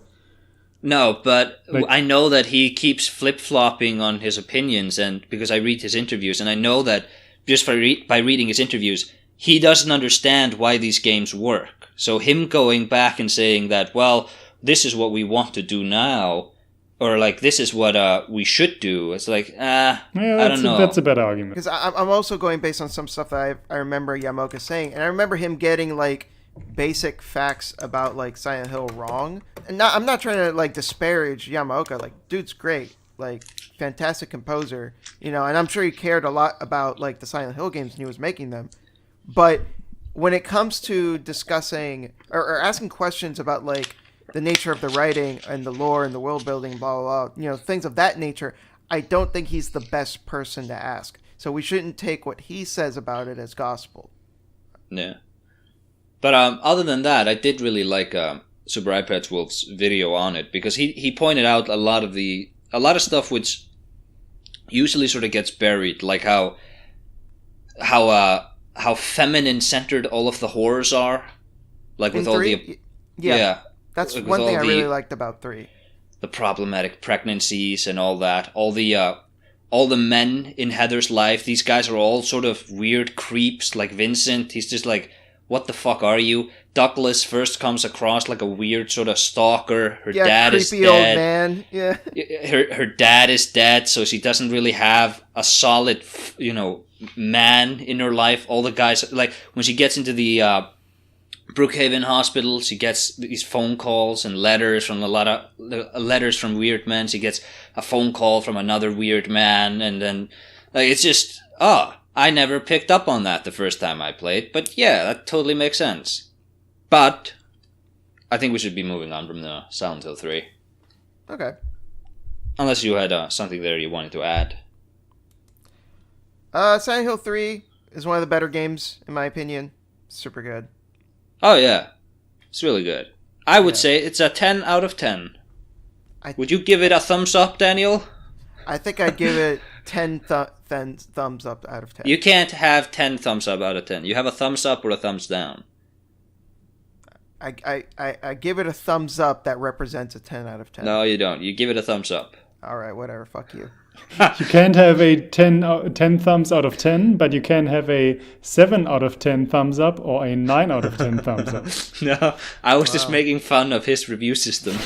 No, but I know that he keeps flip-flopping on his opinions, and because I read his interviews, and I know that just by reading his interviews, he doesn't understand why these games work. So him going back and saying that, well, this is what we want to do now, or like this is what we should do, it's like, I don't know. That's a better argument. Because I'm also going based on some stuff that I remember Yamaoka saying, and I remember him getting like basic facts about like Silent Hill wrong. And I'm not trying to like disparage Yamaoka. Like, dude's great, like fantastic composer, and I'm sure he cared a lot about like the Silent Hill games when he was making them. But when it comes to discussing or asking questions about like the nature of the writing and the lore and the world building, blah blah blah, things of that nature, I don't think he's the best person to ask. So we shouldn't take what he says about it as gospel. Yeah. But other than that, I did really like Super Eyepatch Wolf's video on it, because he pointed out a lot of stuff which usually sort of gets buried, like how feminine centered all of the horrors are, like with all the that's one thing I really liked about 3. The problematic pregnancies and all that, all the men in Heather's life. These guys are all sort of weird creeps, like Vincent. He's just like, what the fuck are you? Douglas first comes across like a weird sort of stalker. Her dad is dead. Creepy old man. Yeah. Her dad is dead, so she doesn't really have a solid, man in her life. All the guys, like when she gets into the Brookhaven Hospital, she gets these phone calls and letters from letters from weird men. She gets a phone call from another weird man, and then like it's just I never picked up on that the first time I played, but yeah, that totally makes sense. But I think we should be moving on from the Silent Hill 3. Okay. Unless you had something there you wanted to add. Silent Hill 3 is one of the better games, in my opinion. Super good. Oh, yeah. It's really good. I would say it's a 10 out of 10. Would you give it a thumbs up, Daniel? I think I'd give it 10 thumbs up out of 10. You can't have 10 thumbs up out of 10. You have a thumbs up or a thumbs down. I give it a thumbs up that represents a 10 out of 10. No, you don't. You give it a thumbs up. All right, whatever. Fuck you. You can't have a 10 thumbs out of 10, but you can have a 7 out of 10 thumbs up or a 9 out of 10 thumbs up. No, I was just making fun of his review system.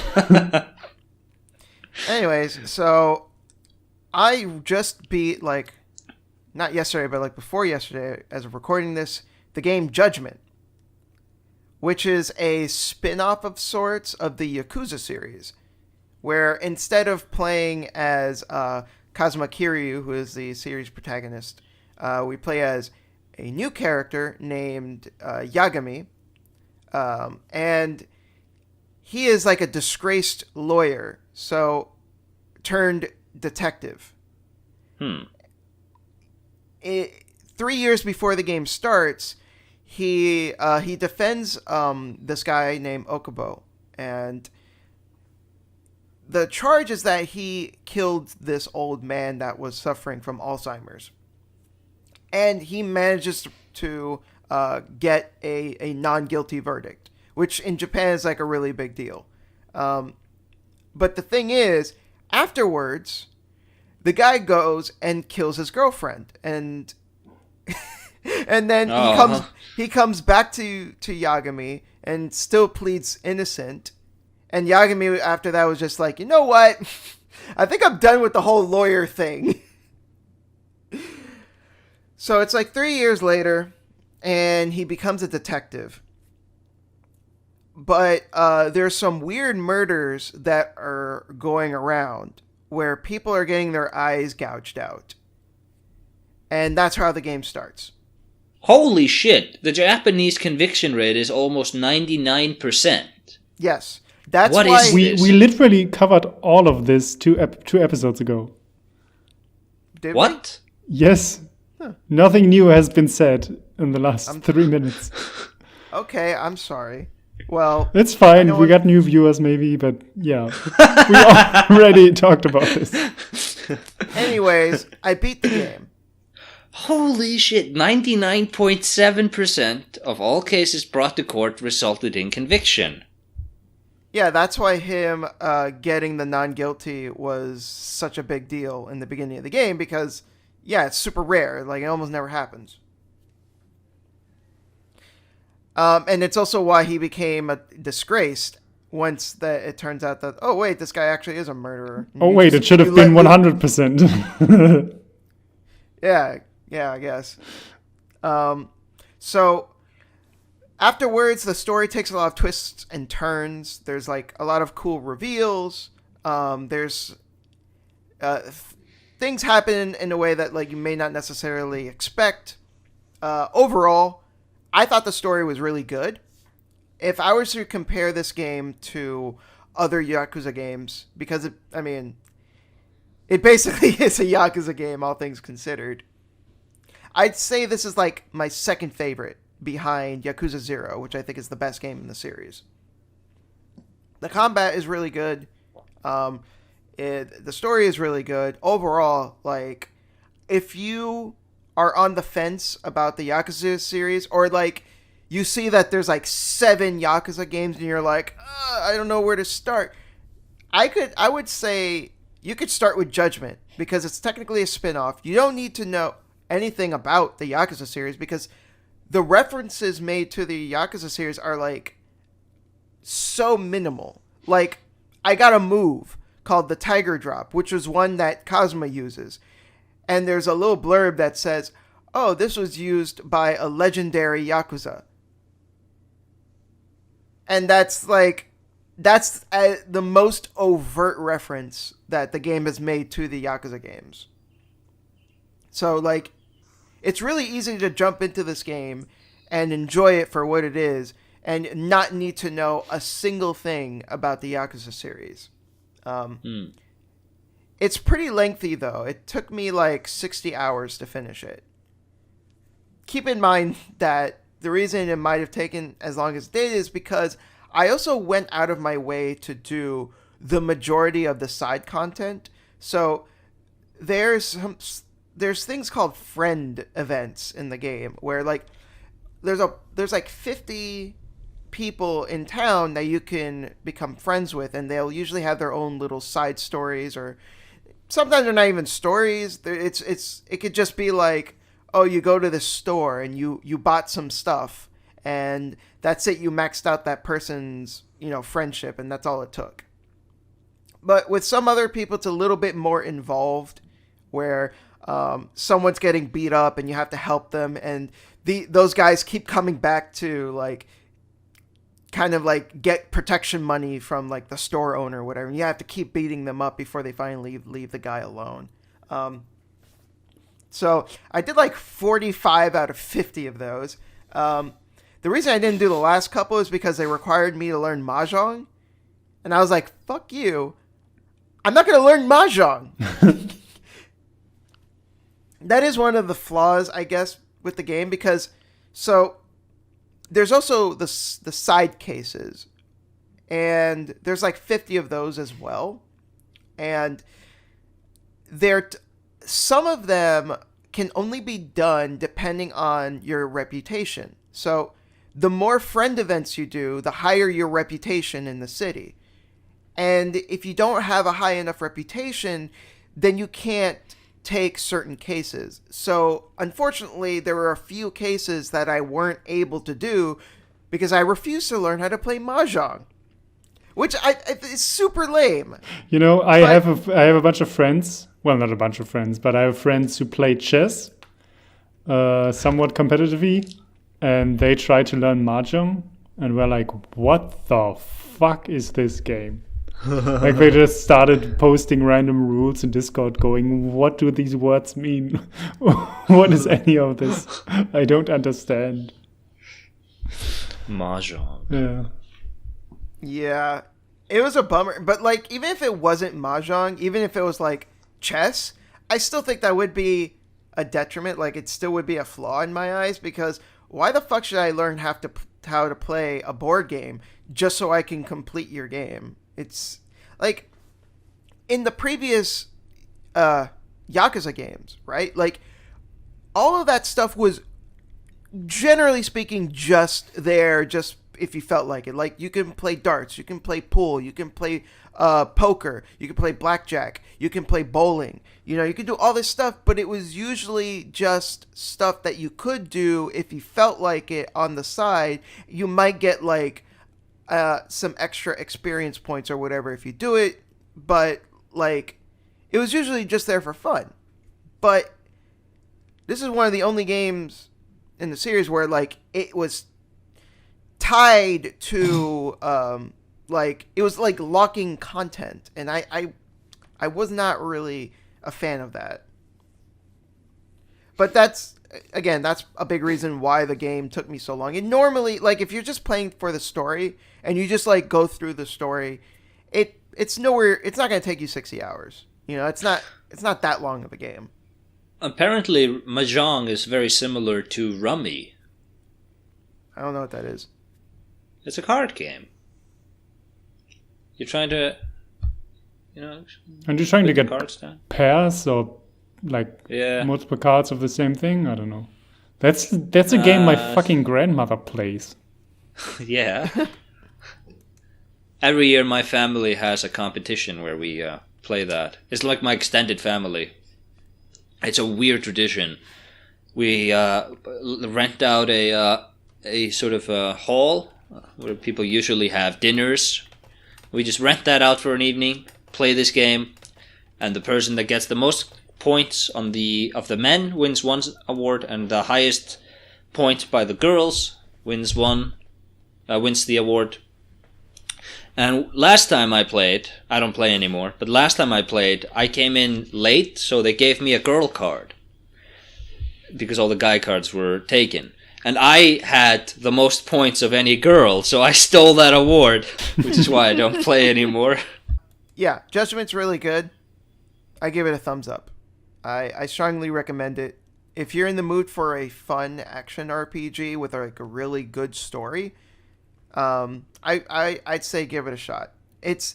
Anyways, so I just beat, like, not yesterday, but like before yesterday, as of recording this, the game Judgment, which is a spin-off of sorts of the Yakuza series, where instead of playing as Kazuma Kiryu, who is the series protagonist, we play as a new character named Yagami, and he is like a disgraced lawyer, so turned detective. 3 years before the game starts, he defends this guy named Okubo, and the charge is that he killed this old man that was suffering from Alzheimer's, and he manages to get a non-guilty verdict, which in Japan is like a really big deal. But the thing is, afterwards, the guy goes and kills his girlfriend, and and then he comes back to Yagami and still pleads innocent. And Yagami after that was just like, you know what? I think I'm done with the whole lawyer thing. So it's like 3 years later, and he becomes a detective. But there's some weird murders that are going around where people are getting their eyes gouged out. And that's how the game starts. Holy shit! The Japanese conviction rate is almost 99%. Yes. That's what why is this? We literally covered all of this two episodes ago. Did what? Yes. Huh. Nothing new has been said in the last 3 minutes. Okay, I'm sorry. Well, it's fine. We got new viewers maybe, but yeah. We already talked about this. Anyways, I beat the game. Holy shit, 99.7% of all cases brought to court resulted in conviction. Yeah, that's why him getting the non-guilty was such a big deal in the beginning of the game, because, yeah, it's super rare. Like, it almost never happens. And it's also why he became disgraced once it turns out that, oh, wait, this guy actually is a murderer. Oh, wait, it should have been 100%. Yeah, I guess. So afterwards, the story takes a lot of twists and turns. There's like a lot of cool reveals. There's things happen in a way that like you may not necessarily expect. Overall, I thought the story was really good. If I was to compare this game to other Yakuza games, because it basically is a Yakuza game, all things considered, I'd say this is like my second favorite behind Yakuza 0, which I think is the best game in the series. The combat is really good. The story is really good. Overall, like, if you are on the fence about the Yakuza series, or like you see that there's like 7 Yakuza games and you're like, I don't know where to start, I would say you could start with Judgment, because it's technically a spin-off. You don't need to know anything about the Yakuza series, because the references made to the Yakuza series are like so minimal. Like, I got a move called the Tiger Drop, which was one that Kazuma uses. And there's a little blurb that says, oh, this was used by a legendary Yakuza. And that's the most overt reference that the game has made to the Yakuza games. So, like, it's really easy to jump into this game and enjoy it for what it is and not need to know a single thing about the Yakuza series. It's pretty lengthy, though. It took me like 60 hours to finish it. Keep in mind that the reason it might have taken as long as it did is because I also went out of my way to do the majority of the side content. So there's things called friend events in the game where like there's like 50 people in town that you can become friends with, and they'll usually have their own little side stories, or sometimes they're not even stories. It could just be like, oh, you go to this store and you bought some stuff, and that's it. You maxed out that person's friendship, and that's all it took. But with some other people, it's a little bit more involved, where someone's getting beat up and you have to help them, and those guys keep coming back to like kind of like get protection money from like the store owner or whatever. And you have to keep beating them up before they finally leave the guy alone. So I did like 45 out of 50 of those. The reason I didn't do the last couple is because they required me to learn Mahjong. And I was like, fuck you. I'm not going to learn Mahjong. That is one of the flaws, I guess, with the game, because there's also the side cases, and there's like 50 of those as well, and some of them can only be done depending on your reputation. So the more friend events you do, the higher your reputation in the city, and if you don't have a high enough reputation, then you can't take certain cases. So unfortunately, there were a few cases that I weren't able to do because I refused to learn how to play Mahjong, which is super lame. I have a bunch of friends. Well, not a bunch of friends, but I have friends who play chess, somewhat competitively, and they try to learn Mahjong, and we're like, what the fuck is this game? Like, they just started posting random rules in Discord going, what do these words mean? What is any of this? I don't understand. Mahjong. Yeah. It was a bummer. But, like, even if it wasn't Mahjong, even if it was, like, chess, I still think that would be a detriment. Like, it still would be a flaw in my eyes, because why the fuck should I learn how to play a board game just so I can complete your game? It's like in the previous Yakuza games, right? Like all of that stuff was generally speaking just there, just if you felt like it. Like you can play darts, you can play pool, you can play poker, you can play blackjack, you can play bowling. You can do all this stuff, but it was usually just stuff that you could do if you felt like it on the side. You might get like some extra experience points or whatever if you do it, but like it was usually just there for fun. But this is one of the only games in the series where like it was tied to like it was like locking content, and I was not really a fan of that. But that's a big reason why the game took me so long. And normally, like, if you're just playing for the story and you just like go through the story, it's not going to take you 60 hours. It's not that long of a game. Apparently, Mahjong is very similar to Rummy. I don't know what that is. It's a card game. You're trying to, and you're trying to get cards down? Pairs or like multiple cards of the same thing. I don't know. That's a game my fucking grandmother plays. Yeah. Every year my family has a competition where we play that. It's like my extended family. It's a weird tradition. We rent out a sort of a hall where people usually have dinners. We just rent that out for an evening, play this game, and the person that gets the most points of the men wins one award, and the highest point by the girls wins the award. And last time I played, I don't play anymore, but last time I played, I came in late, so they gave me a girl card because all the guy cards were taken. And I had the most points of any girl, so I stole that award, which is why I don't play anymore. Yeah, Judgment's really good. I give it a thumbs up. I strongly recommend it. If you're in the mood for a fun action RPG with like a really good story, I'd say give it a shot. It's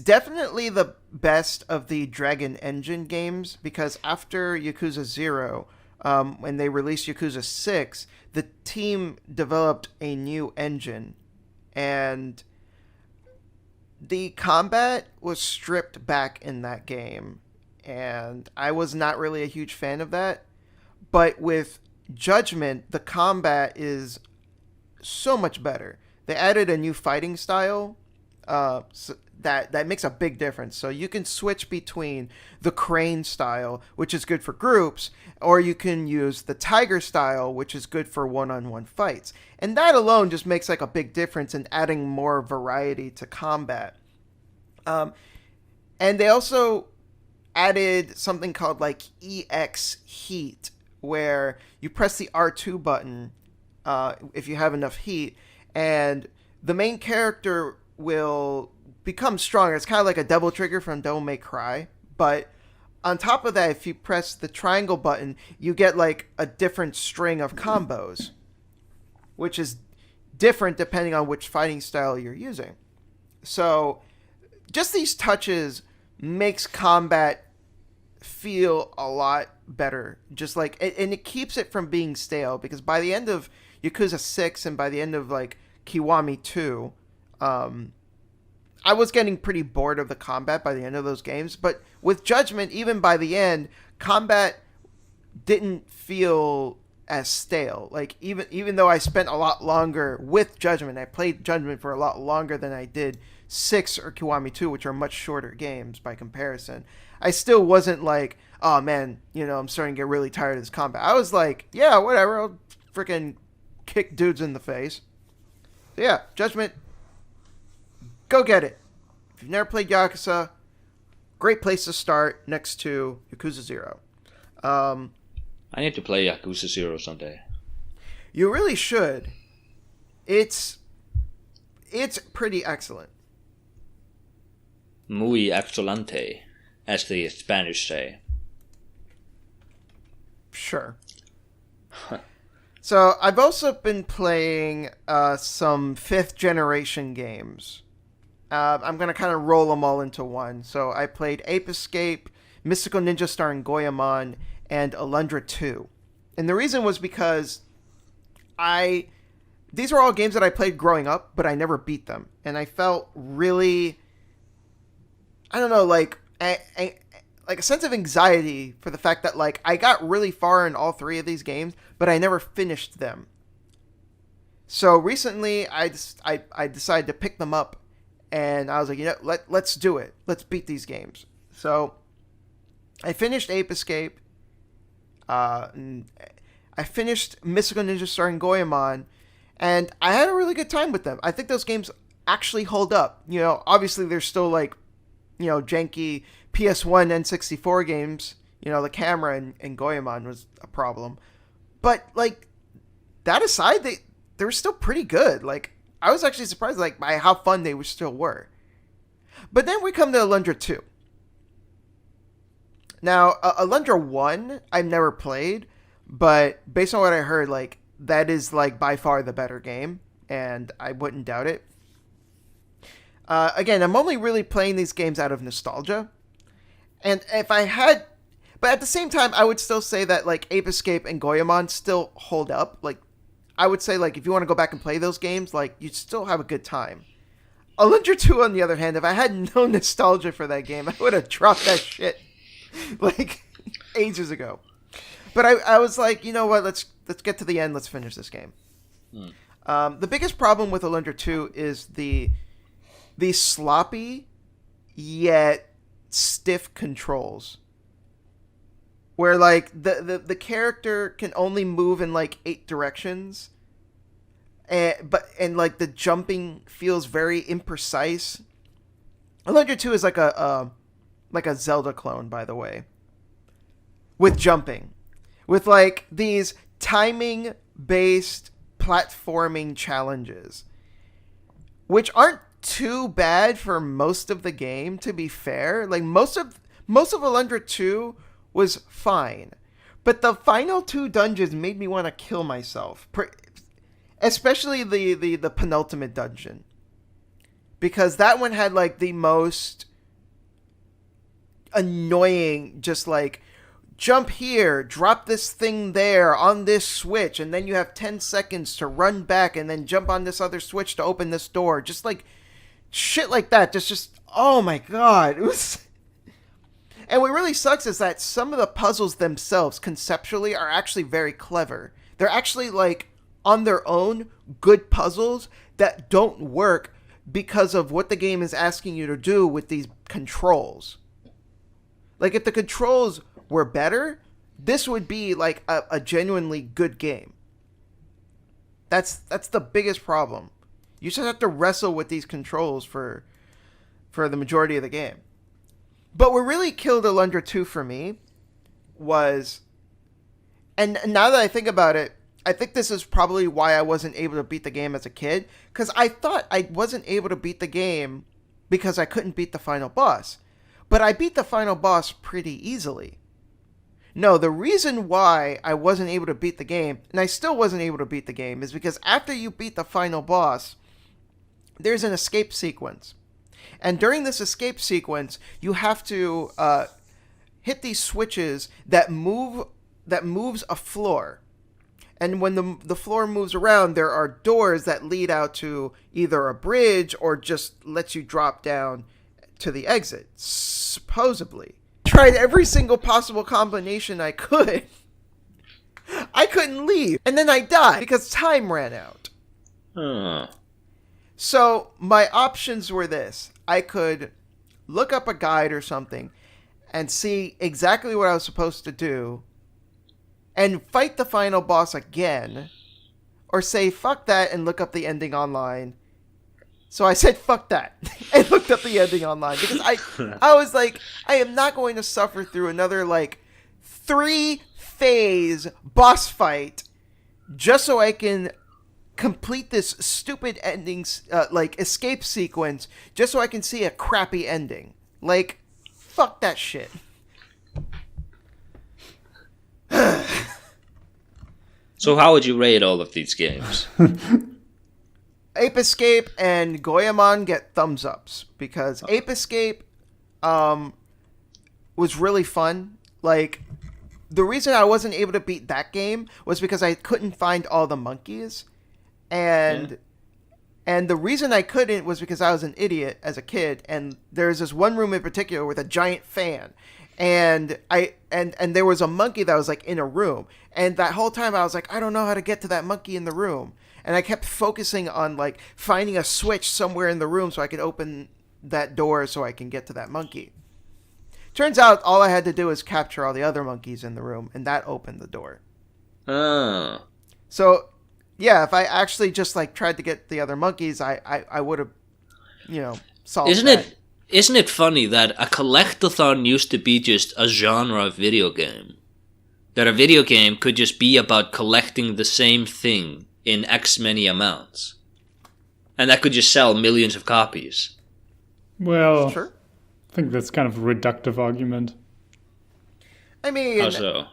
definitely the best of the Dragon Engine games because after Yakuza 0, when they released Yakuza 6, the team developed a new engine, and the combat was stripped back in that game, and I was not really a huge fan of that. But with Judgment, the combat is so much better. They added a new fighting style that makes a big difference. So you can switch between the crane style, which is good for groups, or you can use the tiger style, which is good for one-on-one fights. And that alone just makes like a big difference in adding more variety to combat. And they also added something called like EX Heat, where you press the R2 button if you have enough heat, and the main character will become stronger. It's kind of like a double trigger from Devil May Cry, but on top of that, if you press the triangle button, you get like a different string of combos, which is different depending on which fighting style you're using. So just these touches makes combat feel a lot better. Just like, and it keeps it from being stale, because by the end of Yakuza 6 and by the end of like Kiwami 2, I was getting pretty bored of the combat by the end of those games. But with Judgment, even by the end, combat didn't feel as stale. Like even though I spent a lot longer with Judgment, I played Judgment for a lot longer than I did 6 or Kiwami 2, which are much shorter games by comparison. I still wasn't like, oh man, I'm starting to get really tired of this combat. I was like, yeah, whatever, I'll freaking kick dudes in the face. So yeah, Judgment, go get it. If you've never played Yakuza, great place to start next to Yakuza 0. I need to play Yakuza 0 someday. You really should. It's pretty excellent. Muy excelente, as the Spanish say. Sure. So I've also been playing some 5th generation games. I'm going to kind of roll them all into one. So I played Ape Escape, Mystical Ninja starring Goemon, and Alundra 2. And the reason was because these were all games that I played growing up, but I never beat them. And I felt really, I don't know, like a sense of anxiety for the fact that like I got really far in all 3 of these games, but I never finished them. So recently I decided to pick them up, and I was like, let's do it. Let's beat these games. So I finished Ape Escape. I finished Mystical Ninja starring Goemon, and I had a really good time with them. I think those games actually hold up. Obviously there's still like, janky PS1 N64 games. The camera in Goemon was a problem. But like that aside, they were still pretty good. Like I was actually surprised like by how fun they still were. But then we come to Alundra 2. Now, Alundra 1, I've never played, but based on what I heard, like, that is, like, by far the better game, and I wouldn't doubt it. Again, I'm only really playing these games out of nostalgia, and but at the same time, I would still say that, like, Ape Escape and Goemon still hold up. Like, I would say, like, if you want to go back and play those games, like, you'd still have a good time. Alundra 2, on the other hand, if I had no nostalgia for that game, I would have dropped that shit like ages ago. But I was like, you know what, let's get to the end, let's finish this game. The biggest problem with Alundra 2 is the sloppy yet stiff controls, where like the character can only move in like 8 directions, and like the jumping feels very imprecise. Alundra 2 is like a Zelda clone, by the way, with jumping, with like these timing based platforming challenges, which aren't too bad for most of the game, to be fair. Like most of most of Alundra 2 was fine. But the final 2 dungeons made me want to kill myself. Especially the penultimate dungeon. Because that one had like the most annoying, just like, jump here, drop this thing there on this switch, and then you have 10 seconds to run back and then jump on this other switch to open this door. Just like shit like that. Just oh my god. It was. And what really sucks is that some of the puzzles themselves conceptually are actually very clever. They're actually like on their own good puzzles that don't work because of what the game is asking you to do with these controls. Like, if the controls were better, this would be like a genuinely good game. That's the biggest problem. You just have to wrestle with these controls for the majority of the game. But what really killed Alundra 2 for me was, and now that I think about it, I think this is probably why I wasn't able to beat the game as a kid, because I thought I wasn't able to beat the game because I couldn't beat the final boss. But I beat the final boss pretty easily. No, the reason why I wasn't able to beat the game, and I still wasn't able to beat the game, is because after you beat the final boss, there's an escape sequence. And during this escape sequence, you have to hit these switches that moves a floor. And when the floor moves around, there are doors that lead out to either a bridge or just lets you drop down to the exit, supposedly. Tried every single possible combination I could. I couldn't leave. And then I died because time ran out. So my options were this. I could look up a guide or something and see exactly what I was supposed to do and fight the final boss again, or say fuck that and look up the ending online. So I said fuck that and looked up the ending online because I was like, I am not going to suffer through another like 3-phase boss fight just so I can complete this stupid endings like escape sequence just so I can see a crappy ending. Like, fuck that shit. So how would you rate all of these games? Ape Escape and Goemon get thumbs ups because Ape Escape was really fun. Like, the reason I wasn't able to beat that game was because I couldn't find all the monkeys. And the reason I couldn't was because I was an idiot as a kid, and there's this one room in particular with a giant fan. And there was a monkey that was like in a room, and that whole time I was like, I don't know how to get to that monkey in the room, and I kept focusing on like finding a switch somewhere in the room so I could open that door so I can get to that monkey. Turns out all I had to do was capture all the other monkeys in the room, and that opened the door. Oh. So yeah, if I actually just like tried to get the other monkeys, I would have, solved that. Isn't it funny that a collectathon used to be just a genre of video game? That a video game could just be about collecting the same thing in X many amounts. And that could just sell millions of copies. Well, Sure. I think that's kind of a reductive argument. I mean, How so?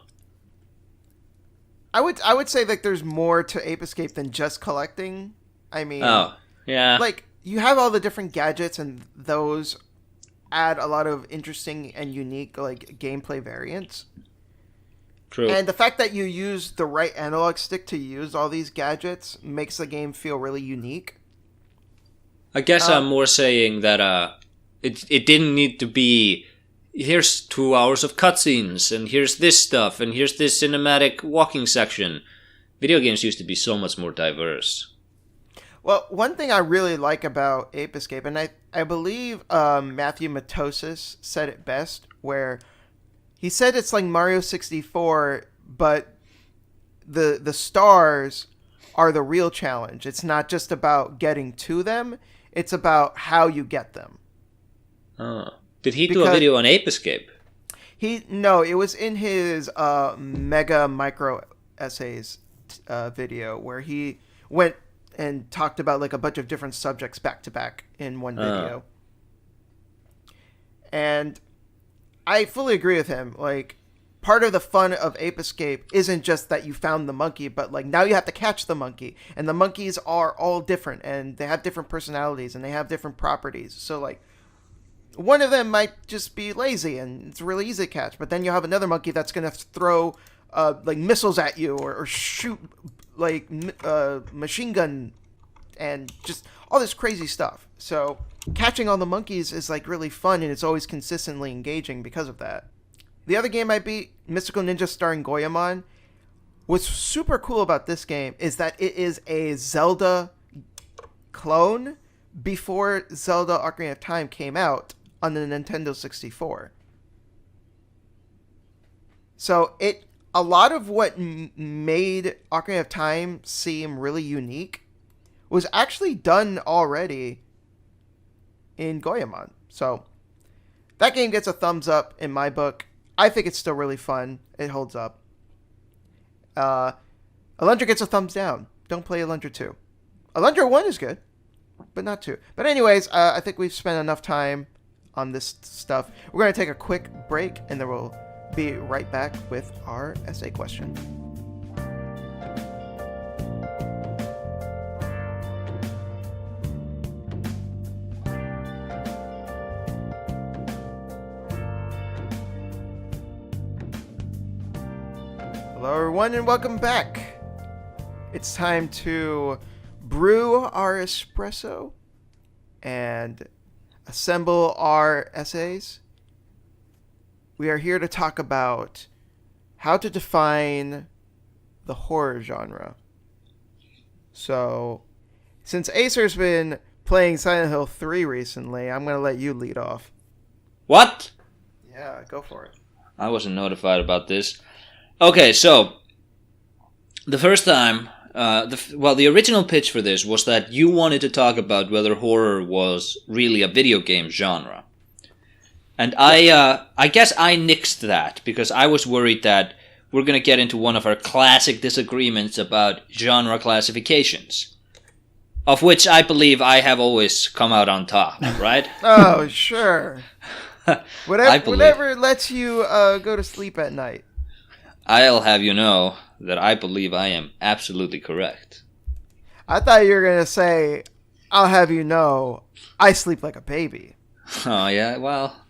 I would say that there's more to Ape Escape than just collecting. I mean, Oh, yeah. like, you have all the different gadgets, and those add a lot of interesting and unique like gameplay variants. True. And the fact that you use the right analog stick to use all these gadgets makes the game feel really unique. I guess I'm more saying that it didn't need to be, here's 2 hours of cutscenes, and here's this stuff, and here's this cinematic walking section. Video games used to be so much more diverse. Well, one thing I really like about Ape Escape, and I believe Matthew Matosis said it best, where he said it's like Mario 64, but the stars are the real challenge. It's not just about getting to them, it's about how you get them. Oh. Did he do a video on Ape Escape? No, it was in his mega micro essays video where he went and talked about like a bunch of different subjects back to back in one video. And I fully agree with him. Like, part of the fun of Ape Escape isn't just that you found the monkey, but like now you have to catch the monkey, and the monkeys are all different, and they have different personalities, and they have different properties. So like, one of them might just be lazy, and it's really easy to catch. But then you have another monkey that's gonna throw like missiles at you, or shoot like machine gun, and just all this crazy stuff. So catching all the monkeys is like really fun, and it's always consistently engaging because of that. The other game I beat, Mystical Ninja starring Goemon. What's super cool about this game is that it is a Zelda clone before Zelda Ocarina of Time came out on the Nintendo 64. So a lot of what made Ocarina of Time seem really unique was actually done already in Goemon. So that game gets a thumbs up in my book. I think it's still really fun. It holds up. Alundra gets a thumbs down. Don't play Alundra 2. Alundra 1 is good, but not 2. But anyways, I think we've spent enough time on this stuff. We're going to take a quick break, and then we'll be right back with our essay question. Hello everyone and welcome back. It's time to brew our espresso and assemble our essays. We are here to talk about how to define the horror genre. So, since Acer's been playing Silent Hill 3 recently, I'm going to let you lead off. What? Yeah, go for it. I wasn't notified about this. Okay, so the first time, the original pitch for this was that you wanted to talk about whether horror was really a video game genre. And I guess I nixed that because I was worried that we're going to get into one of our classic disagreements about genre classifications, of which I believe I have always come out on top, right? Oh, sure. Whatever lets you go to sleep at night. I'll have you know that I believe I am absolutely correct. I thought you were going to say, I'll have you know, I sleep like a baby. Oh yeah, well,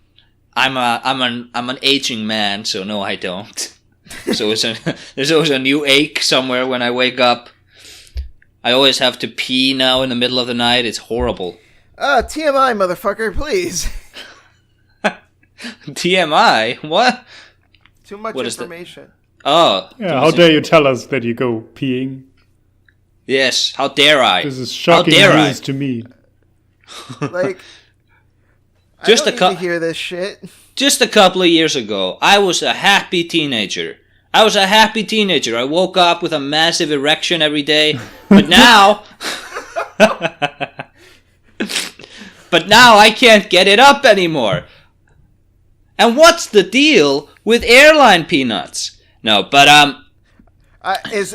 I'm an aging man, so no, I don't. So there's always a new ache somewhere when I wake up. I always have to pee now in the middle of the night. It's horrible. TMI, motherfucker, please. TMI? What? Too much information. Oh. Yeah, how dare you tell us that you go peeing? Yes, how dare I? This is shocking news to me. Like, just I don't need to hear this shit. Just a couple of years ago, I was a happy teenager. I woke up with a massive erection every day, but now... but now I can't get it up anymore. And what's the deal with airline peanuts? No, but is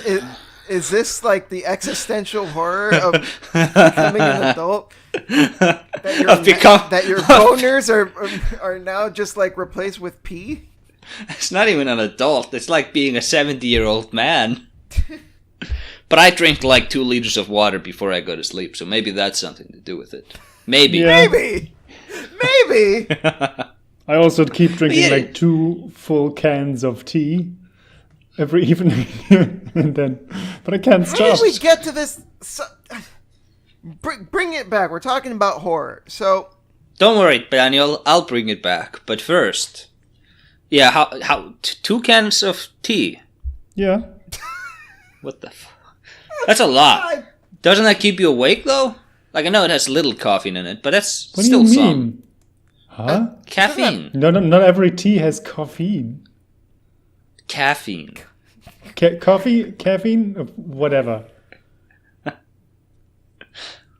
this like the existential horror of becoming an adult? That your boners are now just like replaced with pee? It's not even an adult. It's like being a 70-year-old man. But I drink like 2 liters of water before I go to sleep, so maybe that's something to do with it. Maybe. Yeah. Maybe. I also keep drinking like 2 full cans of tea every evening, but I can't stop. How did we get to this? Bring it back. We're talking about horror, so don't worry, Daniel. I'll bring it back. But first, yeah, how 2 cans of tea? Yeah. What the? That's a lot. Doesn't that keep you awake though? Like I know it has little caffeine in it, but that's what still do you some. mean? Huh? Caffeine. No, not every tea has caffeine. Caffeine. Coffee? Caffeine? Whatever.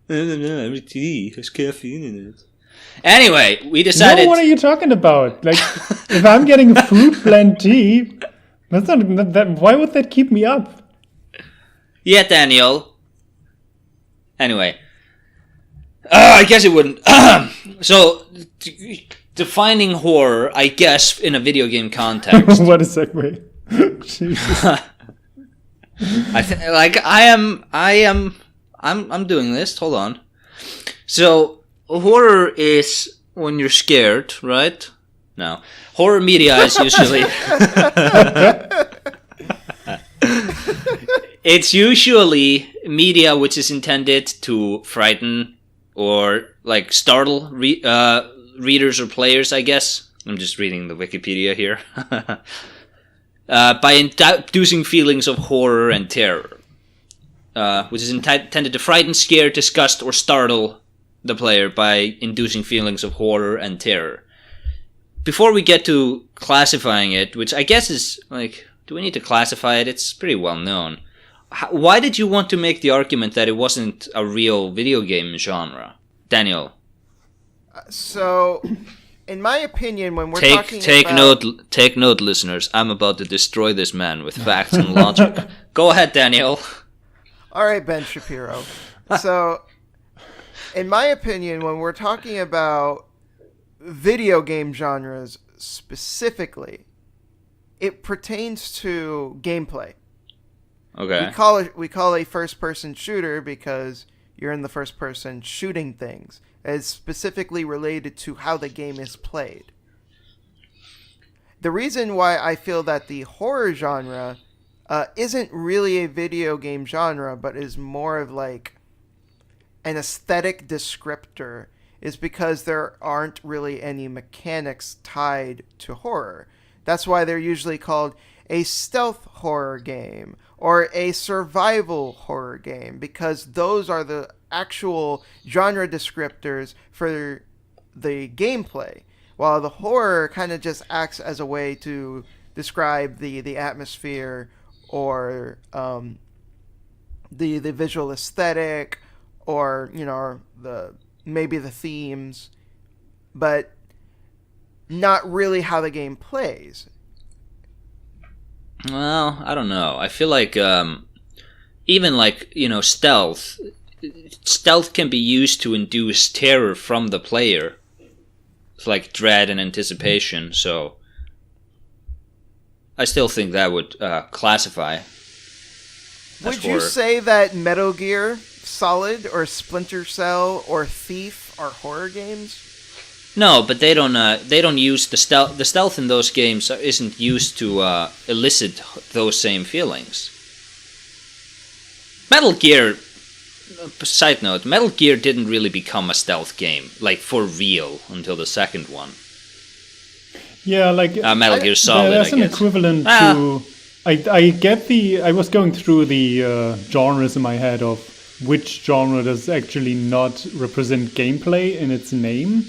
Every tea has caffeine in it. Anyway, we decided... No, what are you talking about? Like, if I'm getting fruit blend tea, that's not that. Why would that keep me up? Yeah, Daniel. Anyway. I guess it wouldn't. So, defining horror, I guess, in a video game context. What a segue. Jesus. I'm doing this. Hold on. So, horror is when you're scared, right? No. Horror media is usually... It's usually media which is intended to frighten or, like, startle readers or players, I guess. I'm just reading the Wikipedia here. By inducing feelings of horror and terror. Which is intended to frighten, scare, disgust, or startle the player by inducing feelings of horror and terror. Before we get to classifying it, which I guess is, like, do we need to classify it? It's pretty well known. Why did you want to make the argument that it wasn't a real video game genre? Daniel. So, in my opinion, when we're Take note, listeners. I'm about to destroy this man with facts and logic. Go ahead, Daniel. All right, Ben Shapiro. So, in my opinion, when we're talking about video game genres specifically, it pertains to gameplay. Okay. We call a first-person shooter because you're in the first person shooting things. It's specifically related to how the game is played. The reason why I feel that the horror genre isn't really a video game genre, but is more of like an aesthetic descriptor, is because there aren't really any mechanics tied to horror. That's why they're usually called a stealth horror game or a survival horror game, because those are the actual genre descriptors for the gameplay, while the horror kind of just acts as a way to describe the atmosphere or the visual aesthetic, or maybe the themes, but not really how the game plays. Well, I don't know. I feel like even like, stealth can be used to induce terror from the player. It's like dread and anticipation, so I still think that would classify as Would you horror. say that Metal Gear Solid or Splinter Cell or Thief are horror games? No, but they don't use the stealth. The stealth in those games isn't used to elicit those same feelings. Metal Gear. Side note: Metal Gear didn't really become a stealth game, like for real, until the second one. Yeah, like Metal Gear Solid. There's I an guess. equivalent to. I get the. I was going through the genres in my head of which genre does actually not represent gameplay in its name.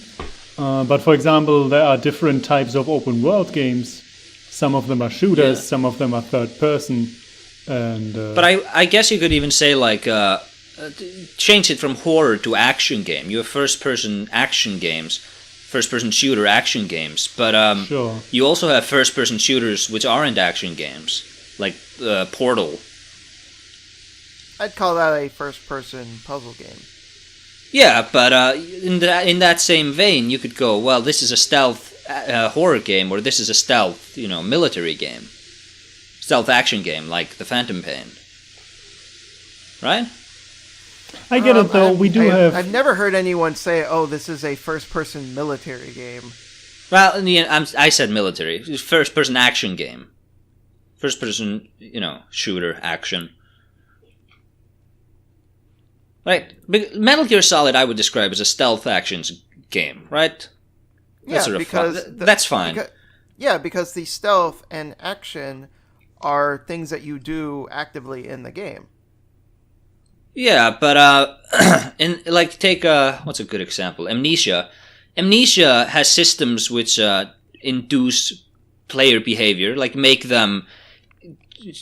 But for example, there are different types of open world games. Some of them are shooters, some of them are third person, and. But I guess you could even say like change it from horror to action game. You have first person action games, first person shooter action games, but Sure. you also have first person shooters which aren't action games, like Portal. I'd call that a first-person puzzle game. Yeah, but in that same vein, you could go, well, this is a stealth horror game, or this is a stealth, military game, stealth action game, like The Phantom Pain, right? I get it though. I've never heard anyone say, "Oh, this is a first-person military game." Well, I said military. It's first-person action game, first-person, shooter action. Right, Metal Gear Solid I would describe as a stealth actions game, right? Yeah, that's fine. Because the stealth and action are things that you do actively in the game. Yeah, but take what's a good example? Amnesia. Amnesia has systems which induce player behavior, like make them,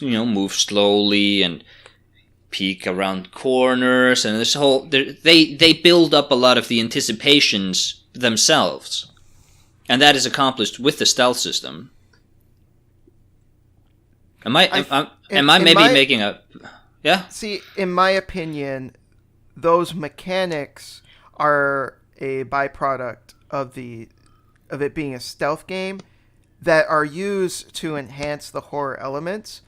move slowly and peek around corners, and this whole they build up a lot of the anticipations themselves, and that is accomplished with the stealth system. Am I making a yeah? See, in my opinion, those mechanics are a byproduct of it being a stealth game that are used to enhance the horror elements,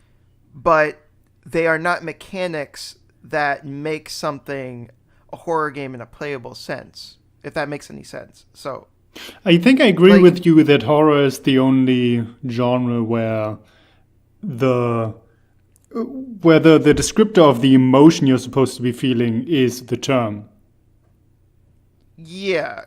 but they are not mechanics that make something a horror game in a playable sense, if that makes any sense. So I think I agree with you that horror is the only genre where the descriptor of the emotion you're supposed to be feeling is the term. Yeah,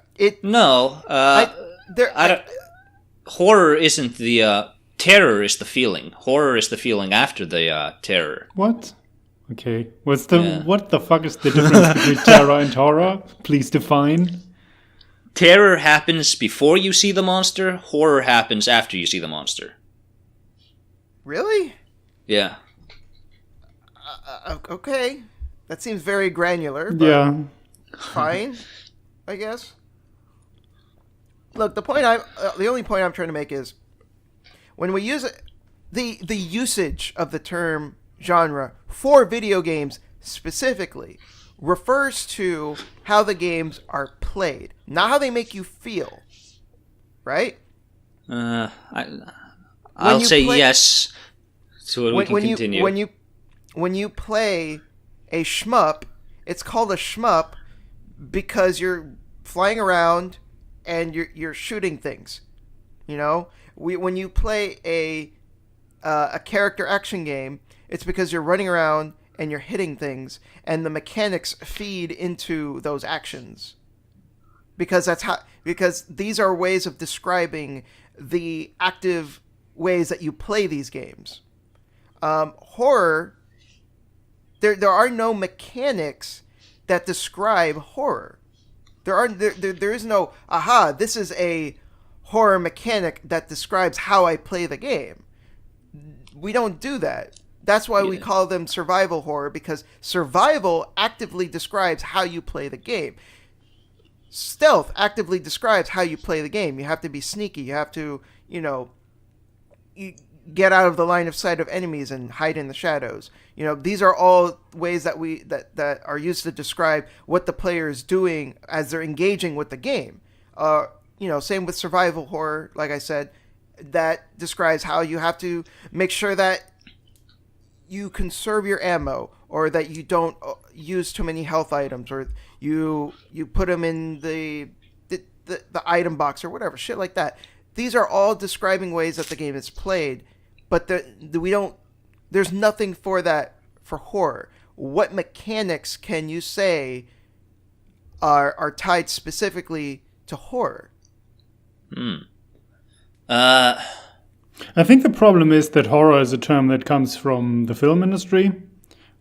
horror isn't the terror is the feeling. Horror is the feeling after the terror. What? Okay. What the fuck is the difference between terror and horror? Please define. Terror happens before you see the monster. Horror happens after you see the monster. Really? Yeah. Okay. That seems very granular. But yeah. Fine, I guess. Look, the only point I'm trying to make is when we use it, the usage of the term genre for video games specifically refers to how the games are played, not how they make you feel. Right? I'll say yes. So we can continue. When you play a shmup, it's called a shmup because you're flying around and you're shooting things. You know, when you play a character action game, it's because you're running around and you're hitting things, and the mechanics feed into those actions. Because these are ways of describing the active ways that you play these games. Horror, there are no mechanics that describe horror. There is no this is a horror mechanic that describes how I play the game. We don't do that. That's why we call them survival horror, because survival actively describes how you play the game. Stealth actively describes how you play the game. You have to be sneaky. You have to, get out of the line of sight of enemies and hide in the shadows. These are all ways that are used to describe what the player is doing as they're engaging with the game. Same with survival horror, like I said, that describes how you have to make sure that you conserve your ammo, or that you don't use too many health items, or you put them in the item box or whatever, shit like that. These are all describing ways that the game is played, but there's nothing for that for horror. What mechanics can you say are tied specifically to horror? I think the problem is that horror is a term that comes from the film industry,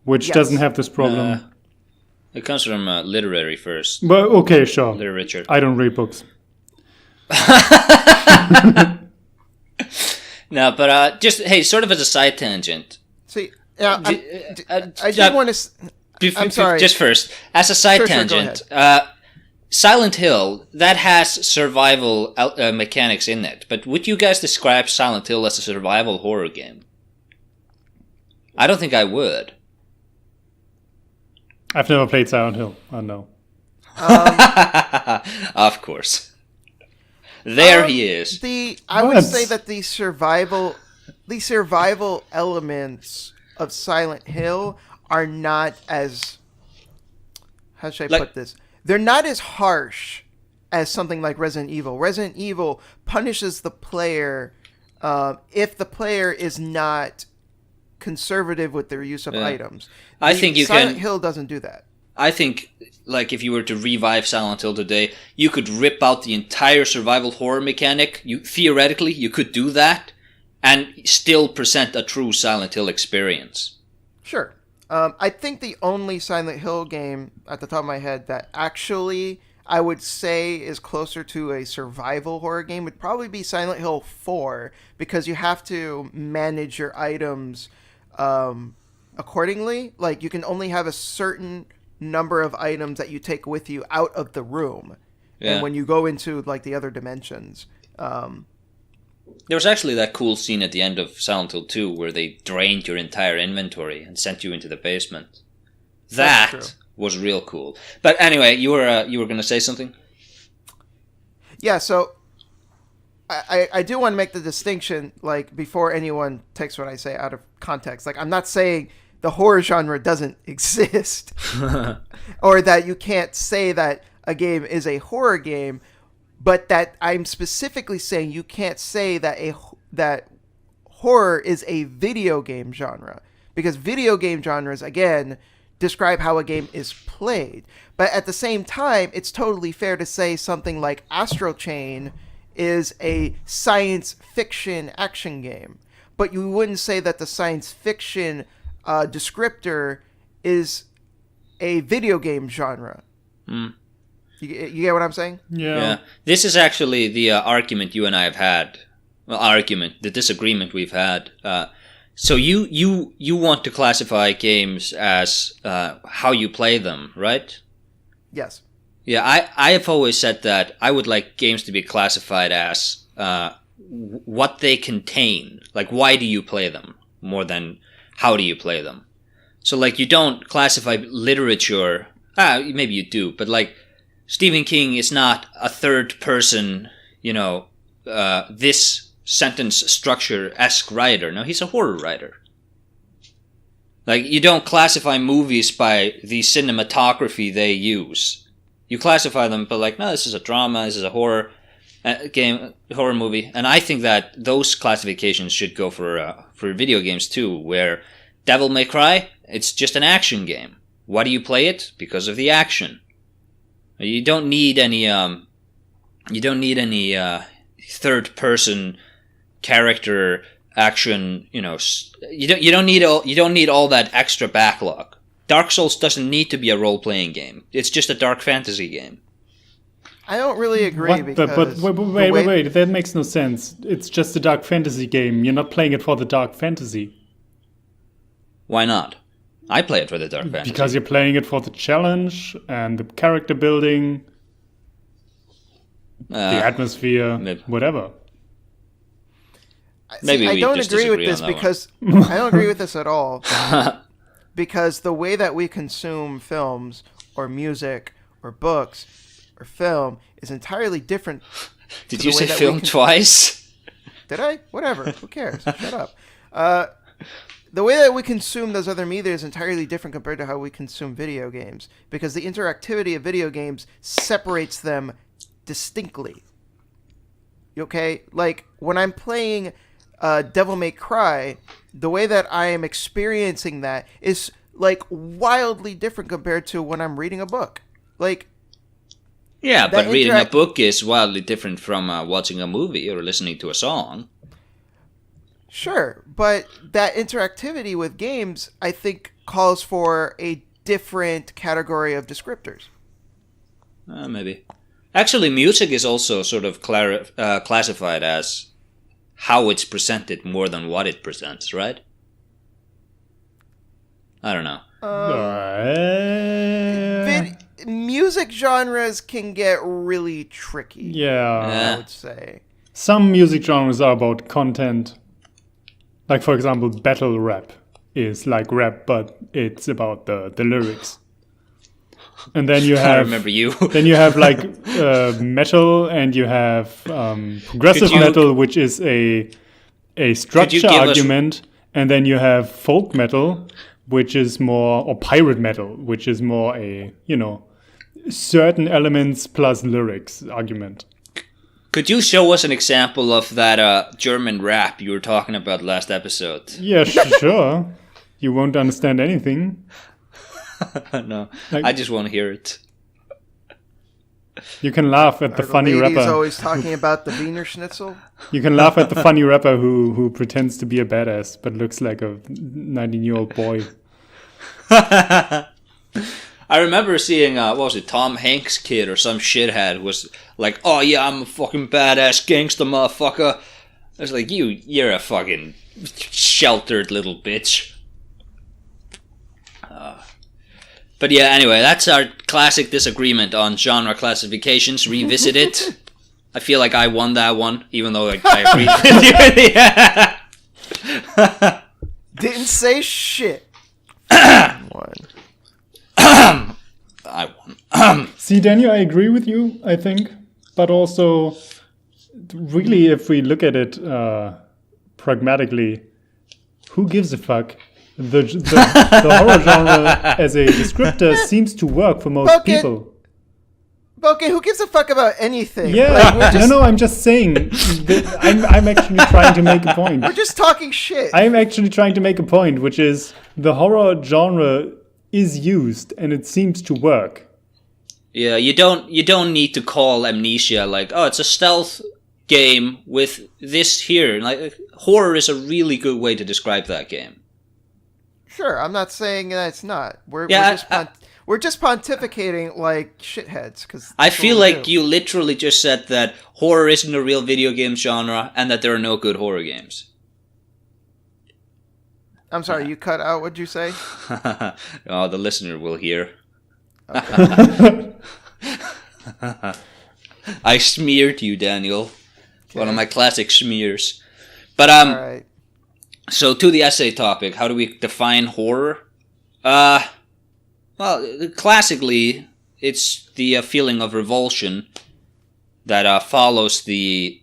which doesn't have this problem. It comes from literary first. But okay, sure. Literature. I don't read books. No, but sort of as a side tangent. See, I just want to. I'm sorry. Just first, as a side tangent, Silent Hill, that has survival mechanics in it, but would you guys describe Silent Hill as a survival horror game? I don't think I would. I've never played Silent Hill. I know. Of course. There he is. I would say that the survival elements of Silent Hill are not as, how should I put this? They're not as harsh as something like Resident Evil. Resident Evil punishes the player if the player is not conservative with their use of items. Silent Hill doesn't do that. I think, if you were to revive Silent Hill today, you could rip out the entire survival horror mechanic. Theoretically, you could do that and still present a true Silent Hill experience. Sure. I think the only Silent Hill game at the top of my head that actually I would say is closer to a survival horror game would probably be Silent Hill 4, because you have to manage your items accordingly. Like, you can only have a certain number of items that you take with you out of the room. Yeah. And when you go into, the other dimensions. There was actually that cool scene at the end of Silent Hill 2 where they drained your entire inventory and sent you into the basement. That was real cool. But anyway, you were gonna say something? Yeah, so I do want to make the distinction, like, before anyone takes what I say out of context. Like, I'm not saying the horror genre doesn't exist or that you can't say that a game is a horror game, but that I'm specifically saying you can't say that horror is a video game genre, because video game genres, again, describe how a game is played. But at the same time, it's totally fair to say something like Astral Chain is a science fiction action game, but you wouldn't say that the science fiction descriptor is a video game genre. You get what I'm saying? Yeah. This is actually the argument you and I have had. Well, the disagreement we've had. So you want to classify games as how you play them, right? Yes. Yeah, I have always said that I would like games to be classified as what they contain. Like, why do you play them more than how do you play them? So, like, you don't classify literature. Maybe you do, but, like, Stephen King is not a third person, this sentence structure-esque writer. No, he's a horror writer. Like, you don't classify movies by the cinematography they use. You classify them, but like, no, this is a drama, this is a horror horror movie, and I think that those classifications should go for video games too. Where Devil May Cry, it's just an action game. Why do you play it? Because of the action. You don't need any third person character action. You don't need all that extra backlog. Dark Souls doesn't need to be a role-playing game. It's just a dark fantasy game. I don't really agree But wait, that makes no sense. It's just a dark fantasy game. You're not playing it for the dark fantasy. Why not? I play it for the dark fantasy. Because you're playing it for the challenge and the character building, the atmosphere, whatever. Maybe I don't agree with this because I don't agree with this at all. Because the way that we consume films or music or books or film is entirely different. Did you say film twice? Did I? Whatever. Who cares? Shut up. The way that we consume those other media is entirely different compared to how we consume video games, because the interactivity of video games separates them distinctly. Okay? Like, when I'm playing Devil May Cry, the way that I am experiencing that is, like, wildly different compared to when I'm reading a book. Like, yeah, but reading a book is wildly different from watching a movie or listening to a song. Sure, but that interactivity with games, I think, calls for a different category of descriptors. Maybe. Actually, music is also sort of classified as how it's presented more than what it presents, right? I don't know. Music genres can get really tricky. Yeah. I would say. Some music genres are about content. Like, for example, battle rap is like rap, but it's about the lyrics. And then you have... I remember you. Then you have, like, metal, and you have progressive metal, which is a structure argument. And then you have folk metal, which is more... Or pirate metal, which is more a, certain elements plus lyrics argument. Could you show us an example of that German rap you were talking about last episode? Yeah, sure. You won't understand anything. No, I just want to hear it. You can laugh at the funny rapper. He's always talking about the Wiener Schnitzel. You can laugh at the funny rapper who pretends to be a badass but looks like a 19-year-old boy. I remember seeing, what was it, Tom Hanks' kid or some shithead was like, oh yeah, I'm a fucking badass gangster motherfucker. I was like, you're a fucking sheltered little bitch. But yeah, anyway, that's our classic disagreement on genre classifications. Revisit it. I feel like I won that one, even though I agreed with you. Didn't say shit. See, Daniel, I agree with you, I think. But also, really, if we look at it pragmatically, who gives a fuck? The horror genre as a descriptor seems to work for most people. Okay, who gives a fuck about anything? Yeah, I'm just saying. That I'm actually trying to make a point. We're just talking shit. I'm actually trying to make a point, which is the horror genre is used and it seems to work. Yeah, you don't need to call Amnesia like, oh, it's a stealth game with this here. Like, horror is a really good way to describe that game. Sure, I'm not saying that it's not. We're just pontificating like shitheads. Cause I feel like you literally just said that horror isn't a real video game genre and that there are no good horror games. I'm sorry, you cut out. What'd you say? Oh, the listener will hear. Okay. I smeared you, Daniel. Okay. One of my classic smears. But All right. So to the essay topic, how do we define horror? Well, classically, it's the feeling of revulsion that follows the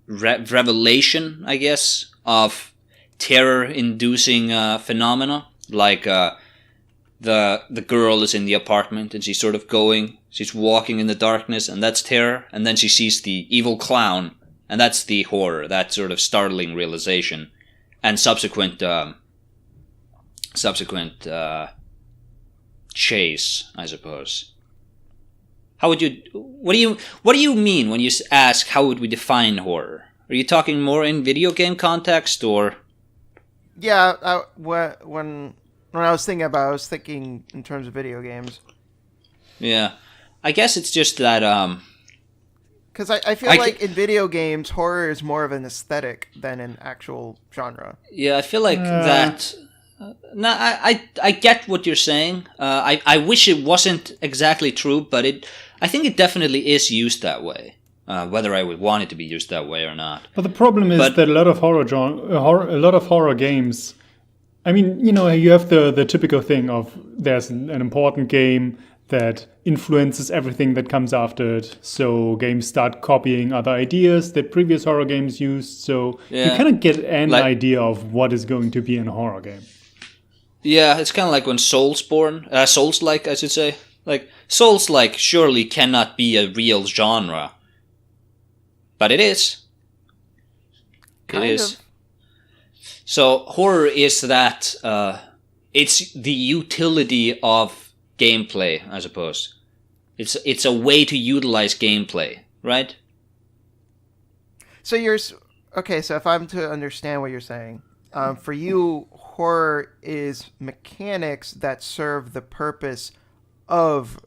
revelation, I guess, of terror-inducing phenomena, like the girl is in the apartment and she's she's walking in the darkness, and that's terror, and then she sees the evil clown, and that's the horror, that sort of startling realization, and subsequent chase, I suppose. What do you mean when you ask how would we define horror? Are you talking more in video game context, or? Yeah, when I was thinking about it, I was thinking in terms of video games. Yeah, I guess it's just that because I feel like in video games, horror is more of an aesthetic than an actual genre. Yeah, I feel like that. No, I get what you're saying. I wish it wasn't exactly true, but I think it definitely is used that way. Whether I would want it to be used that way or not. But the problem is that a lot of horror games. I mean, you have the typical thing of there's an important game that influences everything that comes after it. So games start copying other ideas that previous horror games used. So you kind of get an idea of what is going to be in a horror game. Yeah, it's kind of like when Souls-like, I should say. Like, Souls-like surely cannot be a real genre. But it is. Kind it is. of. So, horror is that, it's the utility of gameplay, I suppose. It's a way to utilize gameplay, right? So so if I'm to understand what you're saying, for you, horror is mechanics that serve the purpose of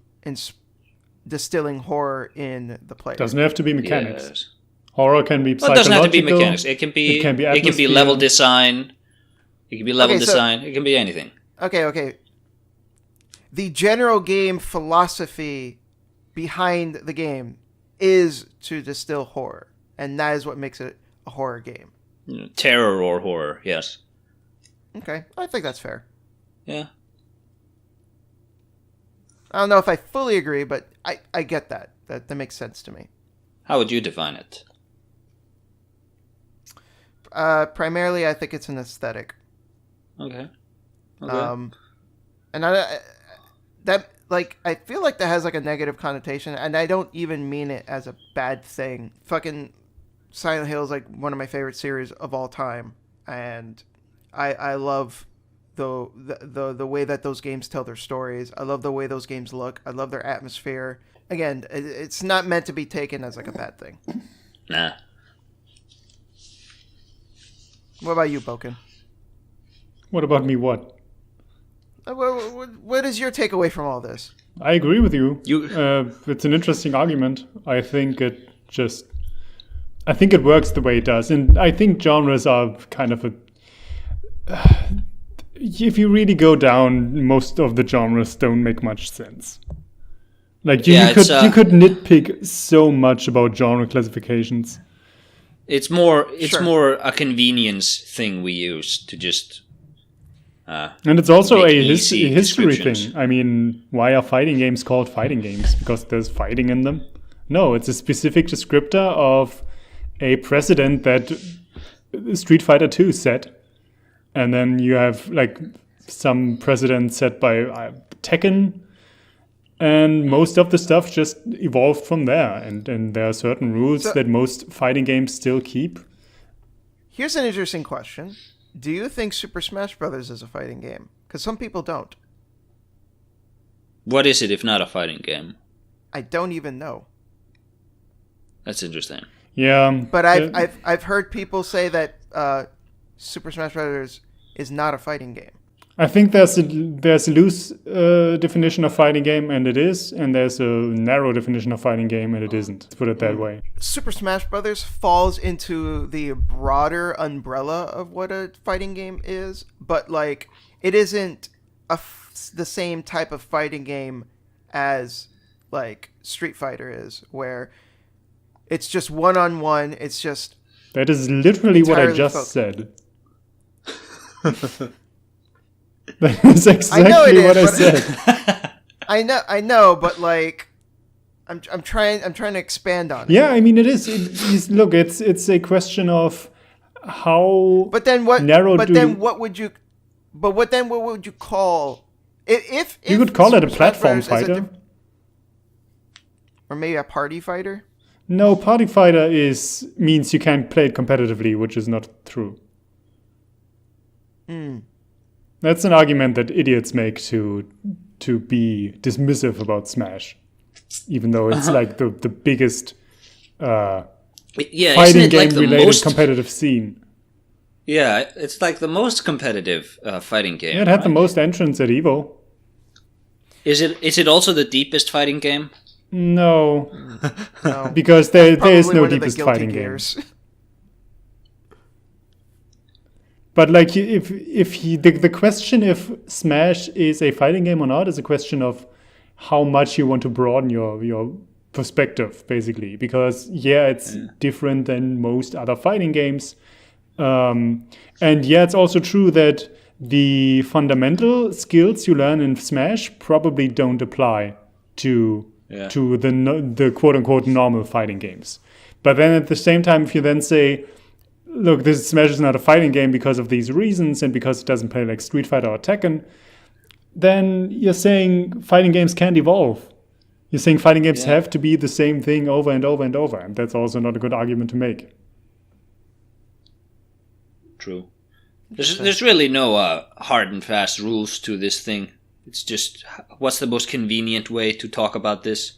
distilling horror in the player. Doesn't have to be mechanics. Yes. Horror can be psychological. It doesn't have to be mechanics. It can be level design. It can be level design. It can be anything. Okay. The general game philosophy behind the game is to distill horror, and that is what makes it a horror game. Terror or horror, yes. Okay, I think that's fair. Yeah. I don't know if I fully agree, but I get that. That makes sense to me. How would you define it? Primarily, I think it's an aesthetic. Okay. And I feel like that has like a negative connotation, and I don't even mean it as a bad thing. Fucking Silent Hill is like one of my favorite series of all time, and I love the way that those games tell their stories. I love the way those games look. I love their atmosphere. Again, it's not meant to be taken as like a bad thing. Nah. What about you, Boken? What about me? What? What is your takeaway from all this? I agree with you. It's an interesting argument. I think it works the way it does, and I think genres are kind of a. If you really go down, most of the genres don't make much sense. Like you could nitpick so much about genre classifications. It's more a convenience thing we use to just And it's also make a easy history descriptions. thing. I mean, why are fighting games called fighting games? Because there's fighting in them? No, it's a specific descriptor of a precedent that Street Fighter 2 set. And then you have like some precedent set by Tekken. And most of the stuff just evolved from there. And there are certain rules that most fighting games still keep. Here's an interesting question. Do you think Super Smash Bros. Is a fighting game? Because some people don't. What is it if not a fighting game? I don't even know. That's interesting. Yeah. But I've heard people say that Super Smash Bros. Is not a fighting game. I think there's a loose definition of fighting game, and it is, and there's a narrow definition of fighting game, and it isn't. Let's put it that way. Super Smash Bros. Falls into the broader umbrella of what a fighting game is, but like it isn't the same type of fighting game as like Street Fighter is, where it's just one-on-one. It's just that is literally what I just focused. said. That is exactly what I said. I know, but like, I'm trying to expand on it. Yeah, I mean, it is. Look, it's a question of how. But then what? Narrow But then what would you? But what would you call? If you could call it a Super Smash platform Bros. is fighter, or maybe a party fighter. no, party fighter means you can't play it competitively, which is not true. That's an argument that idiots make to be dismissive about Smash, even though it's like the biggest Yeah, isn't fighting it game like the related most competitive scene. Yeah, it's like the most competitive fighting game. Yeah, it had right? the most entrants at Evo. Is it also the deepest fighting game? No, No. because there is Probably no one of the deepest Guilty fighting Gears. game. But like, if the question if Smash is a fighting game or not is a question of how much you want to broaden your perspective, basically. Because it's different than most other fighting games, and it's also true that the fundamental skills you learn in Smash probably don't apply to the quote unquote normal fighting games. But then at the same time, if you then say, look, this Smash is not a fighting game because of these reasons and because it doesn't play like Street Fighter or Tekken, then you're saying fighting games can't evolve. You're saying fighting games have to be the same thing over and over and over, and that's also not a good argument to make. True. There's really no hard and fast rules to this thing. It's just what's the most convenient way to talk about this.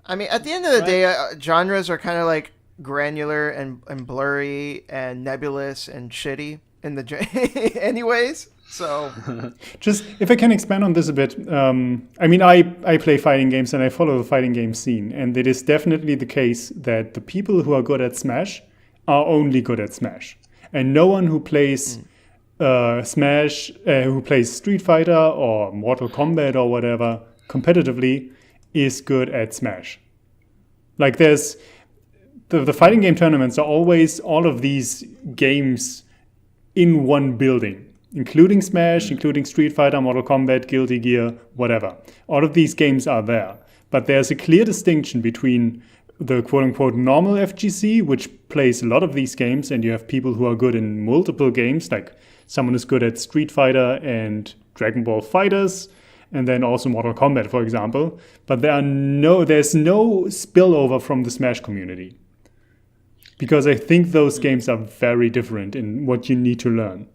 I mean, at the end of the day, genres are kind of like granular and blurry and nebulous and shitty in the anyways. So just if I can expand on this a bit, I mean, I play fighting games and I follow the fighting game scene, and it is definitely the case that the people who are good at Smash are only good at Smash, and no one who plays Smash, who plays Street Fighter or Mortal Kombat or whatever competitively is good at Smash. Like there's the fighting game tournaments are always all of these games in one building, including Smash, including Street Fighter, Mortal Kombat, Guilty Gear, whatever. All of these games are there. But there's a clear distinction between the quote-unquote normal FGC, which plays a lot of these games, and you have people who are good in multiple games, like someone who's good at Street Fighter and Dragon Ball Fighters, and then also Mortal Kombat, for example. But there's no spillover from the Smash community. Because I think those games are very different in what you need to learn.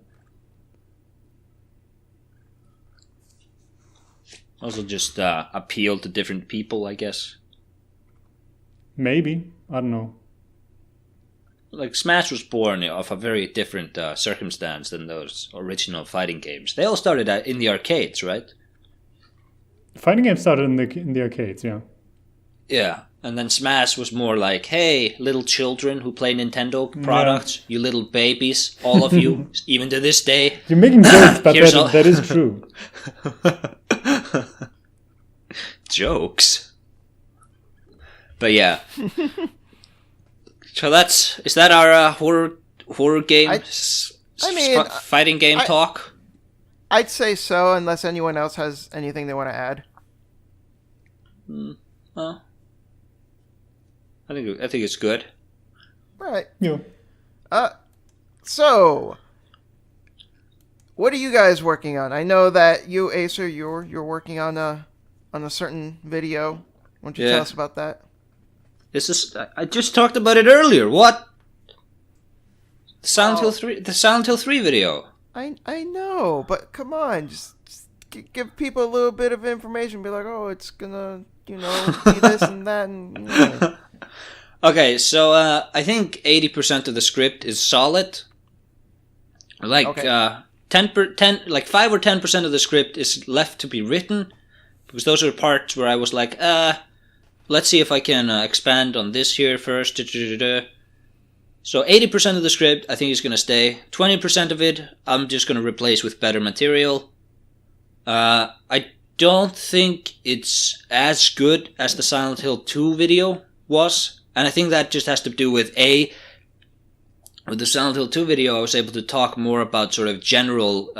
Also just appeal to different people, I guess. Maybe. I don't know. Like Smash was born of a very different circumstance than those original fighting games. They all started in the arcades, right? Fighting games started in the arcades, yeah. Yeah, and then Smash was more like, hey, little children who play Nintendo products, you little babies, all of you, even to this day. You're making jokes, but that is true. Jokes. But yeah. So is that our horror game I mean, fighting game talk. I'd say so, unless anyone else has anything they want to add. Well, I think it's good. Right. Yeah. So, what are you guys working on? I know that you, Acer, you're working on a certain video. Why don't you tell us about that? I just talked about it earlier. What? The Silent Hill 3 video. I know, but come on, just give people a little bit of information. Be like, oh, it's gonna, be this and that, and. Okay, so I think 80% of the script is solid. Like 5 or 10% of the script is left to be written, because those are parts where I was like, let's see if I can expand on this here first. So 80% of the script I think is going to stay. 20% of it I'm just going to replace with better material. I don't think it's as good as the Silent Hill 2 video was. And I think that just has to do with with the Silent Hill 2 video, I was able to talk more about sort of general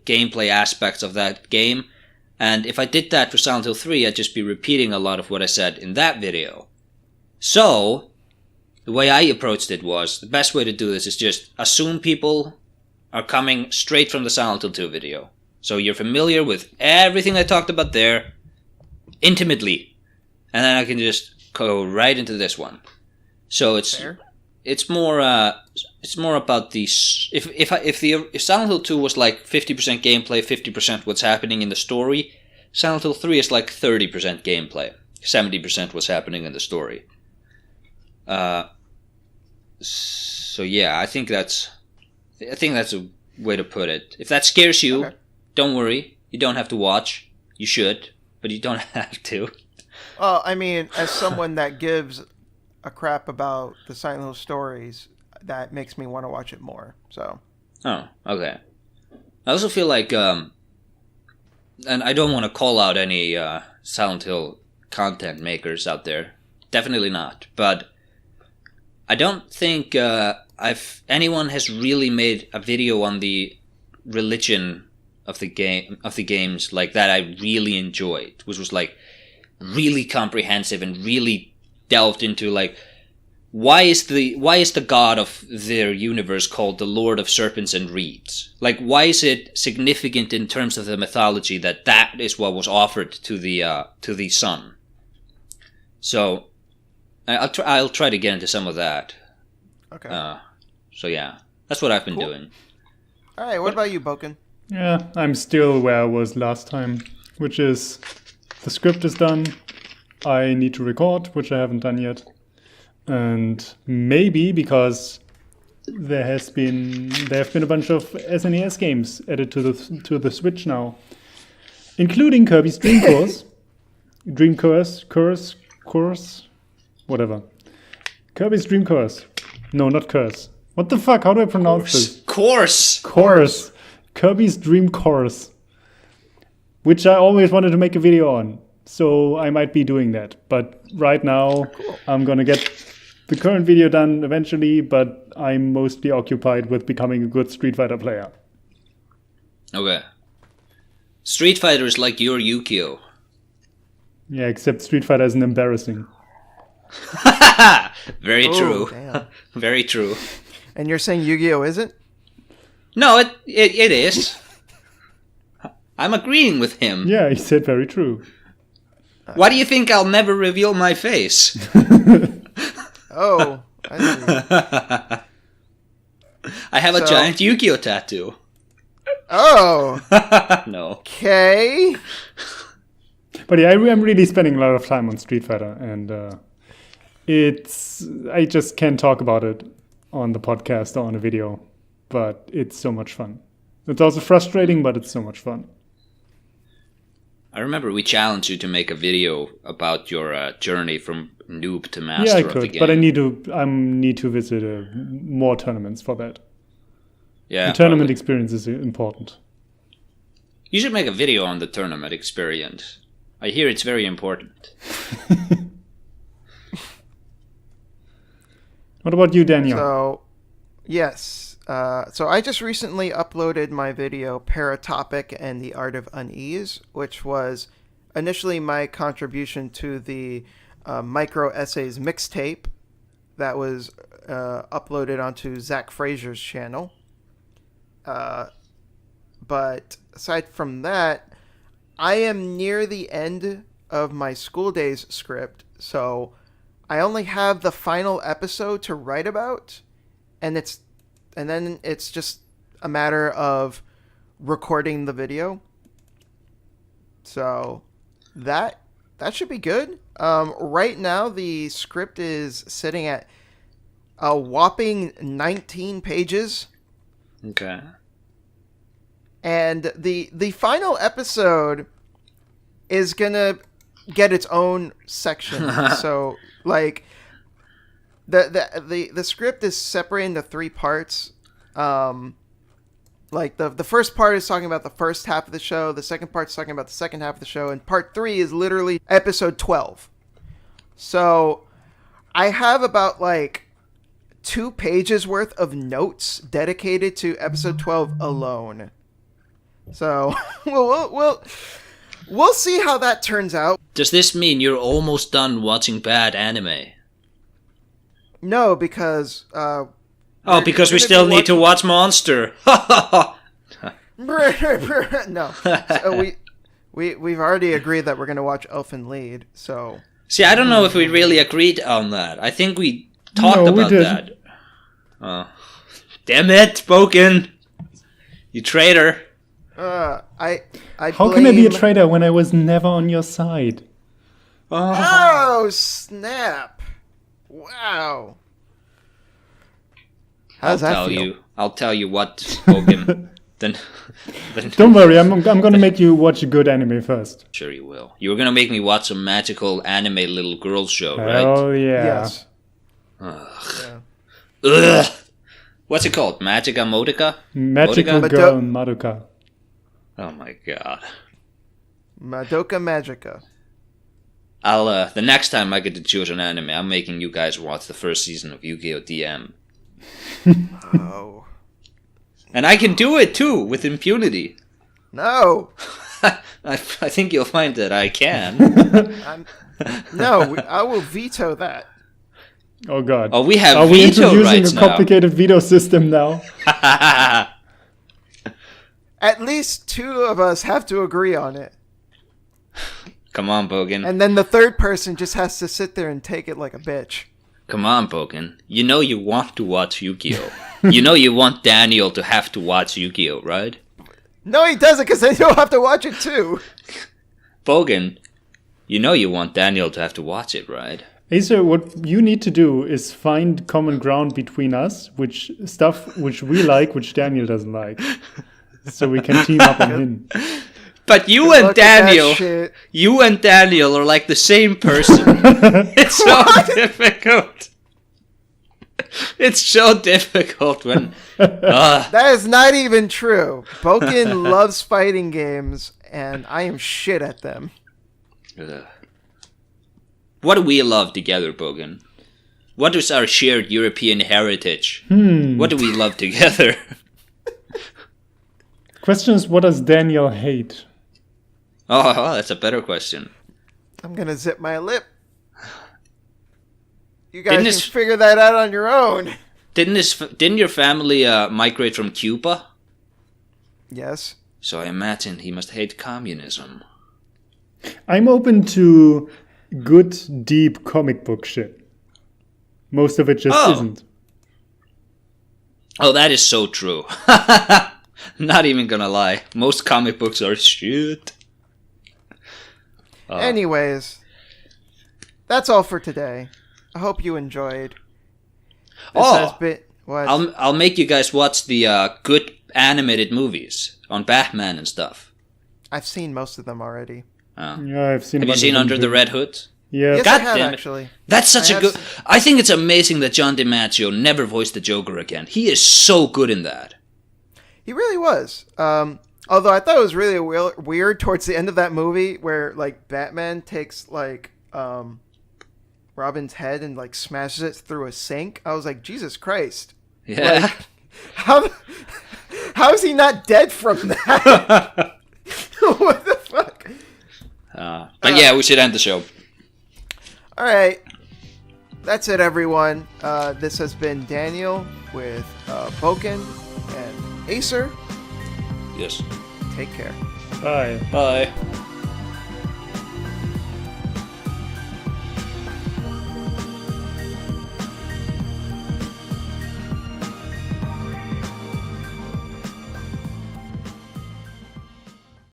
gameplay aspects of that game. And if I did that for Silent Hill 3, I'd just be repeating a lot of what I said in that video. So, the way I approached it was, the best way to do this is just assume people are coming straight from the Silent Hill 2 video. So you're familiar with everything I talked about there, intimately. And then I can just go right into this one. So it's more about the if Silent Hill 2 was like 50% gameplay, 50% what's happening in the story, Silent Hill 3 is like 30% gameplay, 70% what's happening in the story. So yeah, I think that's a way to put it. If that scares you, don't worry. You don't have to watch. You should, but you don't have to. Well, I mean, as someone that gives a crap about the Silent Hill stories, that makes me want to watch it more. So. Oh, okay. I also feel like, and I don't want to call out any Silent Hill content makers out there. Definitely not. But I don't think anyone has really made a video on the religion of the games like that I really enjoyed, which was like really comprehensive and really delved into like why is the god of their universe called the Lord of Serpents and Reeds? Like, why is it significant in terms of the mythology that is what was offered to the sun? So I'll try to get into some of that. Okay. So yeah, that's what I've been doing. All right. What about you, Boken? Yeah, I'm still where I was last time, which is the script is done. I need to record, which I haven't done yet. And maybe because there have been a bunch of SNES games added to the Switch now, including Kirby's Dream Course, whatever. Kirby's Dream Course. No, not Curse. What the fuck? How do I pronounce this? Course. Kirby's Dream Course, which I always wanted to make a video on. So I might be doing that. But right now, I'm going to get the current video done eventually, but I'm mostly occupied with becoming a good Street Fighter player. Okay. Street Fighter is like your Yu-Gi-Oh! Yeah, except Street Fighter isn't embarrassing. Very true. Damn. Very true. And you're saying Yu-Gi-Oh! Isn't? No, it is. I'm agreeing with him. Yeah, he said very true. Why do you think I'll never reveal my face? Oh, I see. I have a giant Yu-Gi-Oh! Tattoo. Oh. No. Okay. But yeah, I'm really spending a lot of time on Street Fighter, and I just can't talk about it on the podcast or on a video, but it's so much fun. It's also frustrating, but it's so much fun. I remember we challenged you to make a video about your journey from noob to master Yeah, I of the could, game. but I need to visit more tournaments for that. Yeah, the tournament probably. experience is important. You should make a video on the tournament experience. I hear it's very important. What about you, Daniel? So, yes. So I just recently uploaded my video Paratopic and the Art of Unease, which was initially my contribution to the micro essays mixtape that was uploaded onto Zach Fraser's channel. But aside from that, I am near the end of my school days script, so I only have the final episode to write about, and then it's just a matter of recording the video. So that should be good. Right now the script is sitting at a whopping 19 pages. Okay. And the final episode is gonna get its own section. So like the script is separated into 3 parts. Like the first part is talking about the first half of the show, the second part is talking about the second half of the show, and part 3 is literally episode 12. So I have about like 2 pages worth of notes dedicated to episode 12 alone. So we'll see how that turns out. Does this mean you're almost done watching bad anime? No, because because we still need to watch Monster. No, so we've already agreed that we're gonna watch Elfen Lied. So See, I don't know if we really agreed on that. I think we talked about that. Oh, damn it, Spoken! You traitor! I How can I be a traitor when I was never on your side? Oh snap! Wow. How does that feel? I'll tell you what, Spoken. then Don't worry, I'm gonna make you watch a good anime first. Sure you will. You were gonna make me watch a magical anime little girl show, right? Oh yeah. Yes. Ugh. Ugh. What's it called? Magica Modica? Magical Modica? Girl Madoka. Oh my god. Madoka Magica. I'll the next time I get to choose an anime, I'm making you guys watch the first season of Yu-Gi-Oh! DM. Oh. And I can do it too, with impunity. No. I think you'll find that I can. I will veto that. Oh god. Oh, we have Are we veto introducing rights a now. complicated veto system now? At least 2 of us have to agree on it. Come on, Bogan. And then the third person just has to sit there and take it like a bitch. Come on, Bogan. You know you want to watch Yu-Gi-Oh! You know you want Daniel to have to watch Yu-Gi-Oh!, right? No, he doesn't, because then you'll have to watch it too. Bogan, you know you want Daniel to have to watch it, right? Acer, what you need to do is find common ground between us, which we like, which Daniel doesn't like. So we can team up on him. But you Good and luck with that shit. Daniel are like the same person. It's so difficult. It's so difficult when... That is not even true. Boken loves fighting games, and I am shit at them. What do we love together, Bogan? What is our shared European heritage? What do we love together? Question is, what does Daniel hate? Oh, that's a better question. I'm gonna zip my lip. You guys can figure that out on your own. Didn't your family migrate from Cuba? Yes. So I imagine he must hate communism. I'm open to good, deep comic book shit. Most of it just isn't. Oh, that is so true. Not even gonna lie. Most comic books are shit. Anyways, that's all for today. I hope you enjoyed. What? I'll make you guys watch the good animated movies on Batman and stuff. I've seen most of them already. Oh. Yeah, I've seen. Have you seen Under the Red Hood? Yeah. Yes, God I have, damn it. actually. That's such a good... I think it's amazing that John DiMaggio never voiced the Joker again. He is so good in that. He really was. Although I thought it was really weird towards the end of that movie where, like, Batman takes, like, Robin's head and, like, smashes it through a sink. I was like, Jesus Christ. Yeah. Like, How is he not dead from that? What the fuck? But yeah, we should end the show. All right. That's it, everyone. This has been Daniel with Boken and Acer. Yes. Take care. Bye. Bye.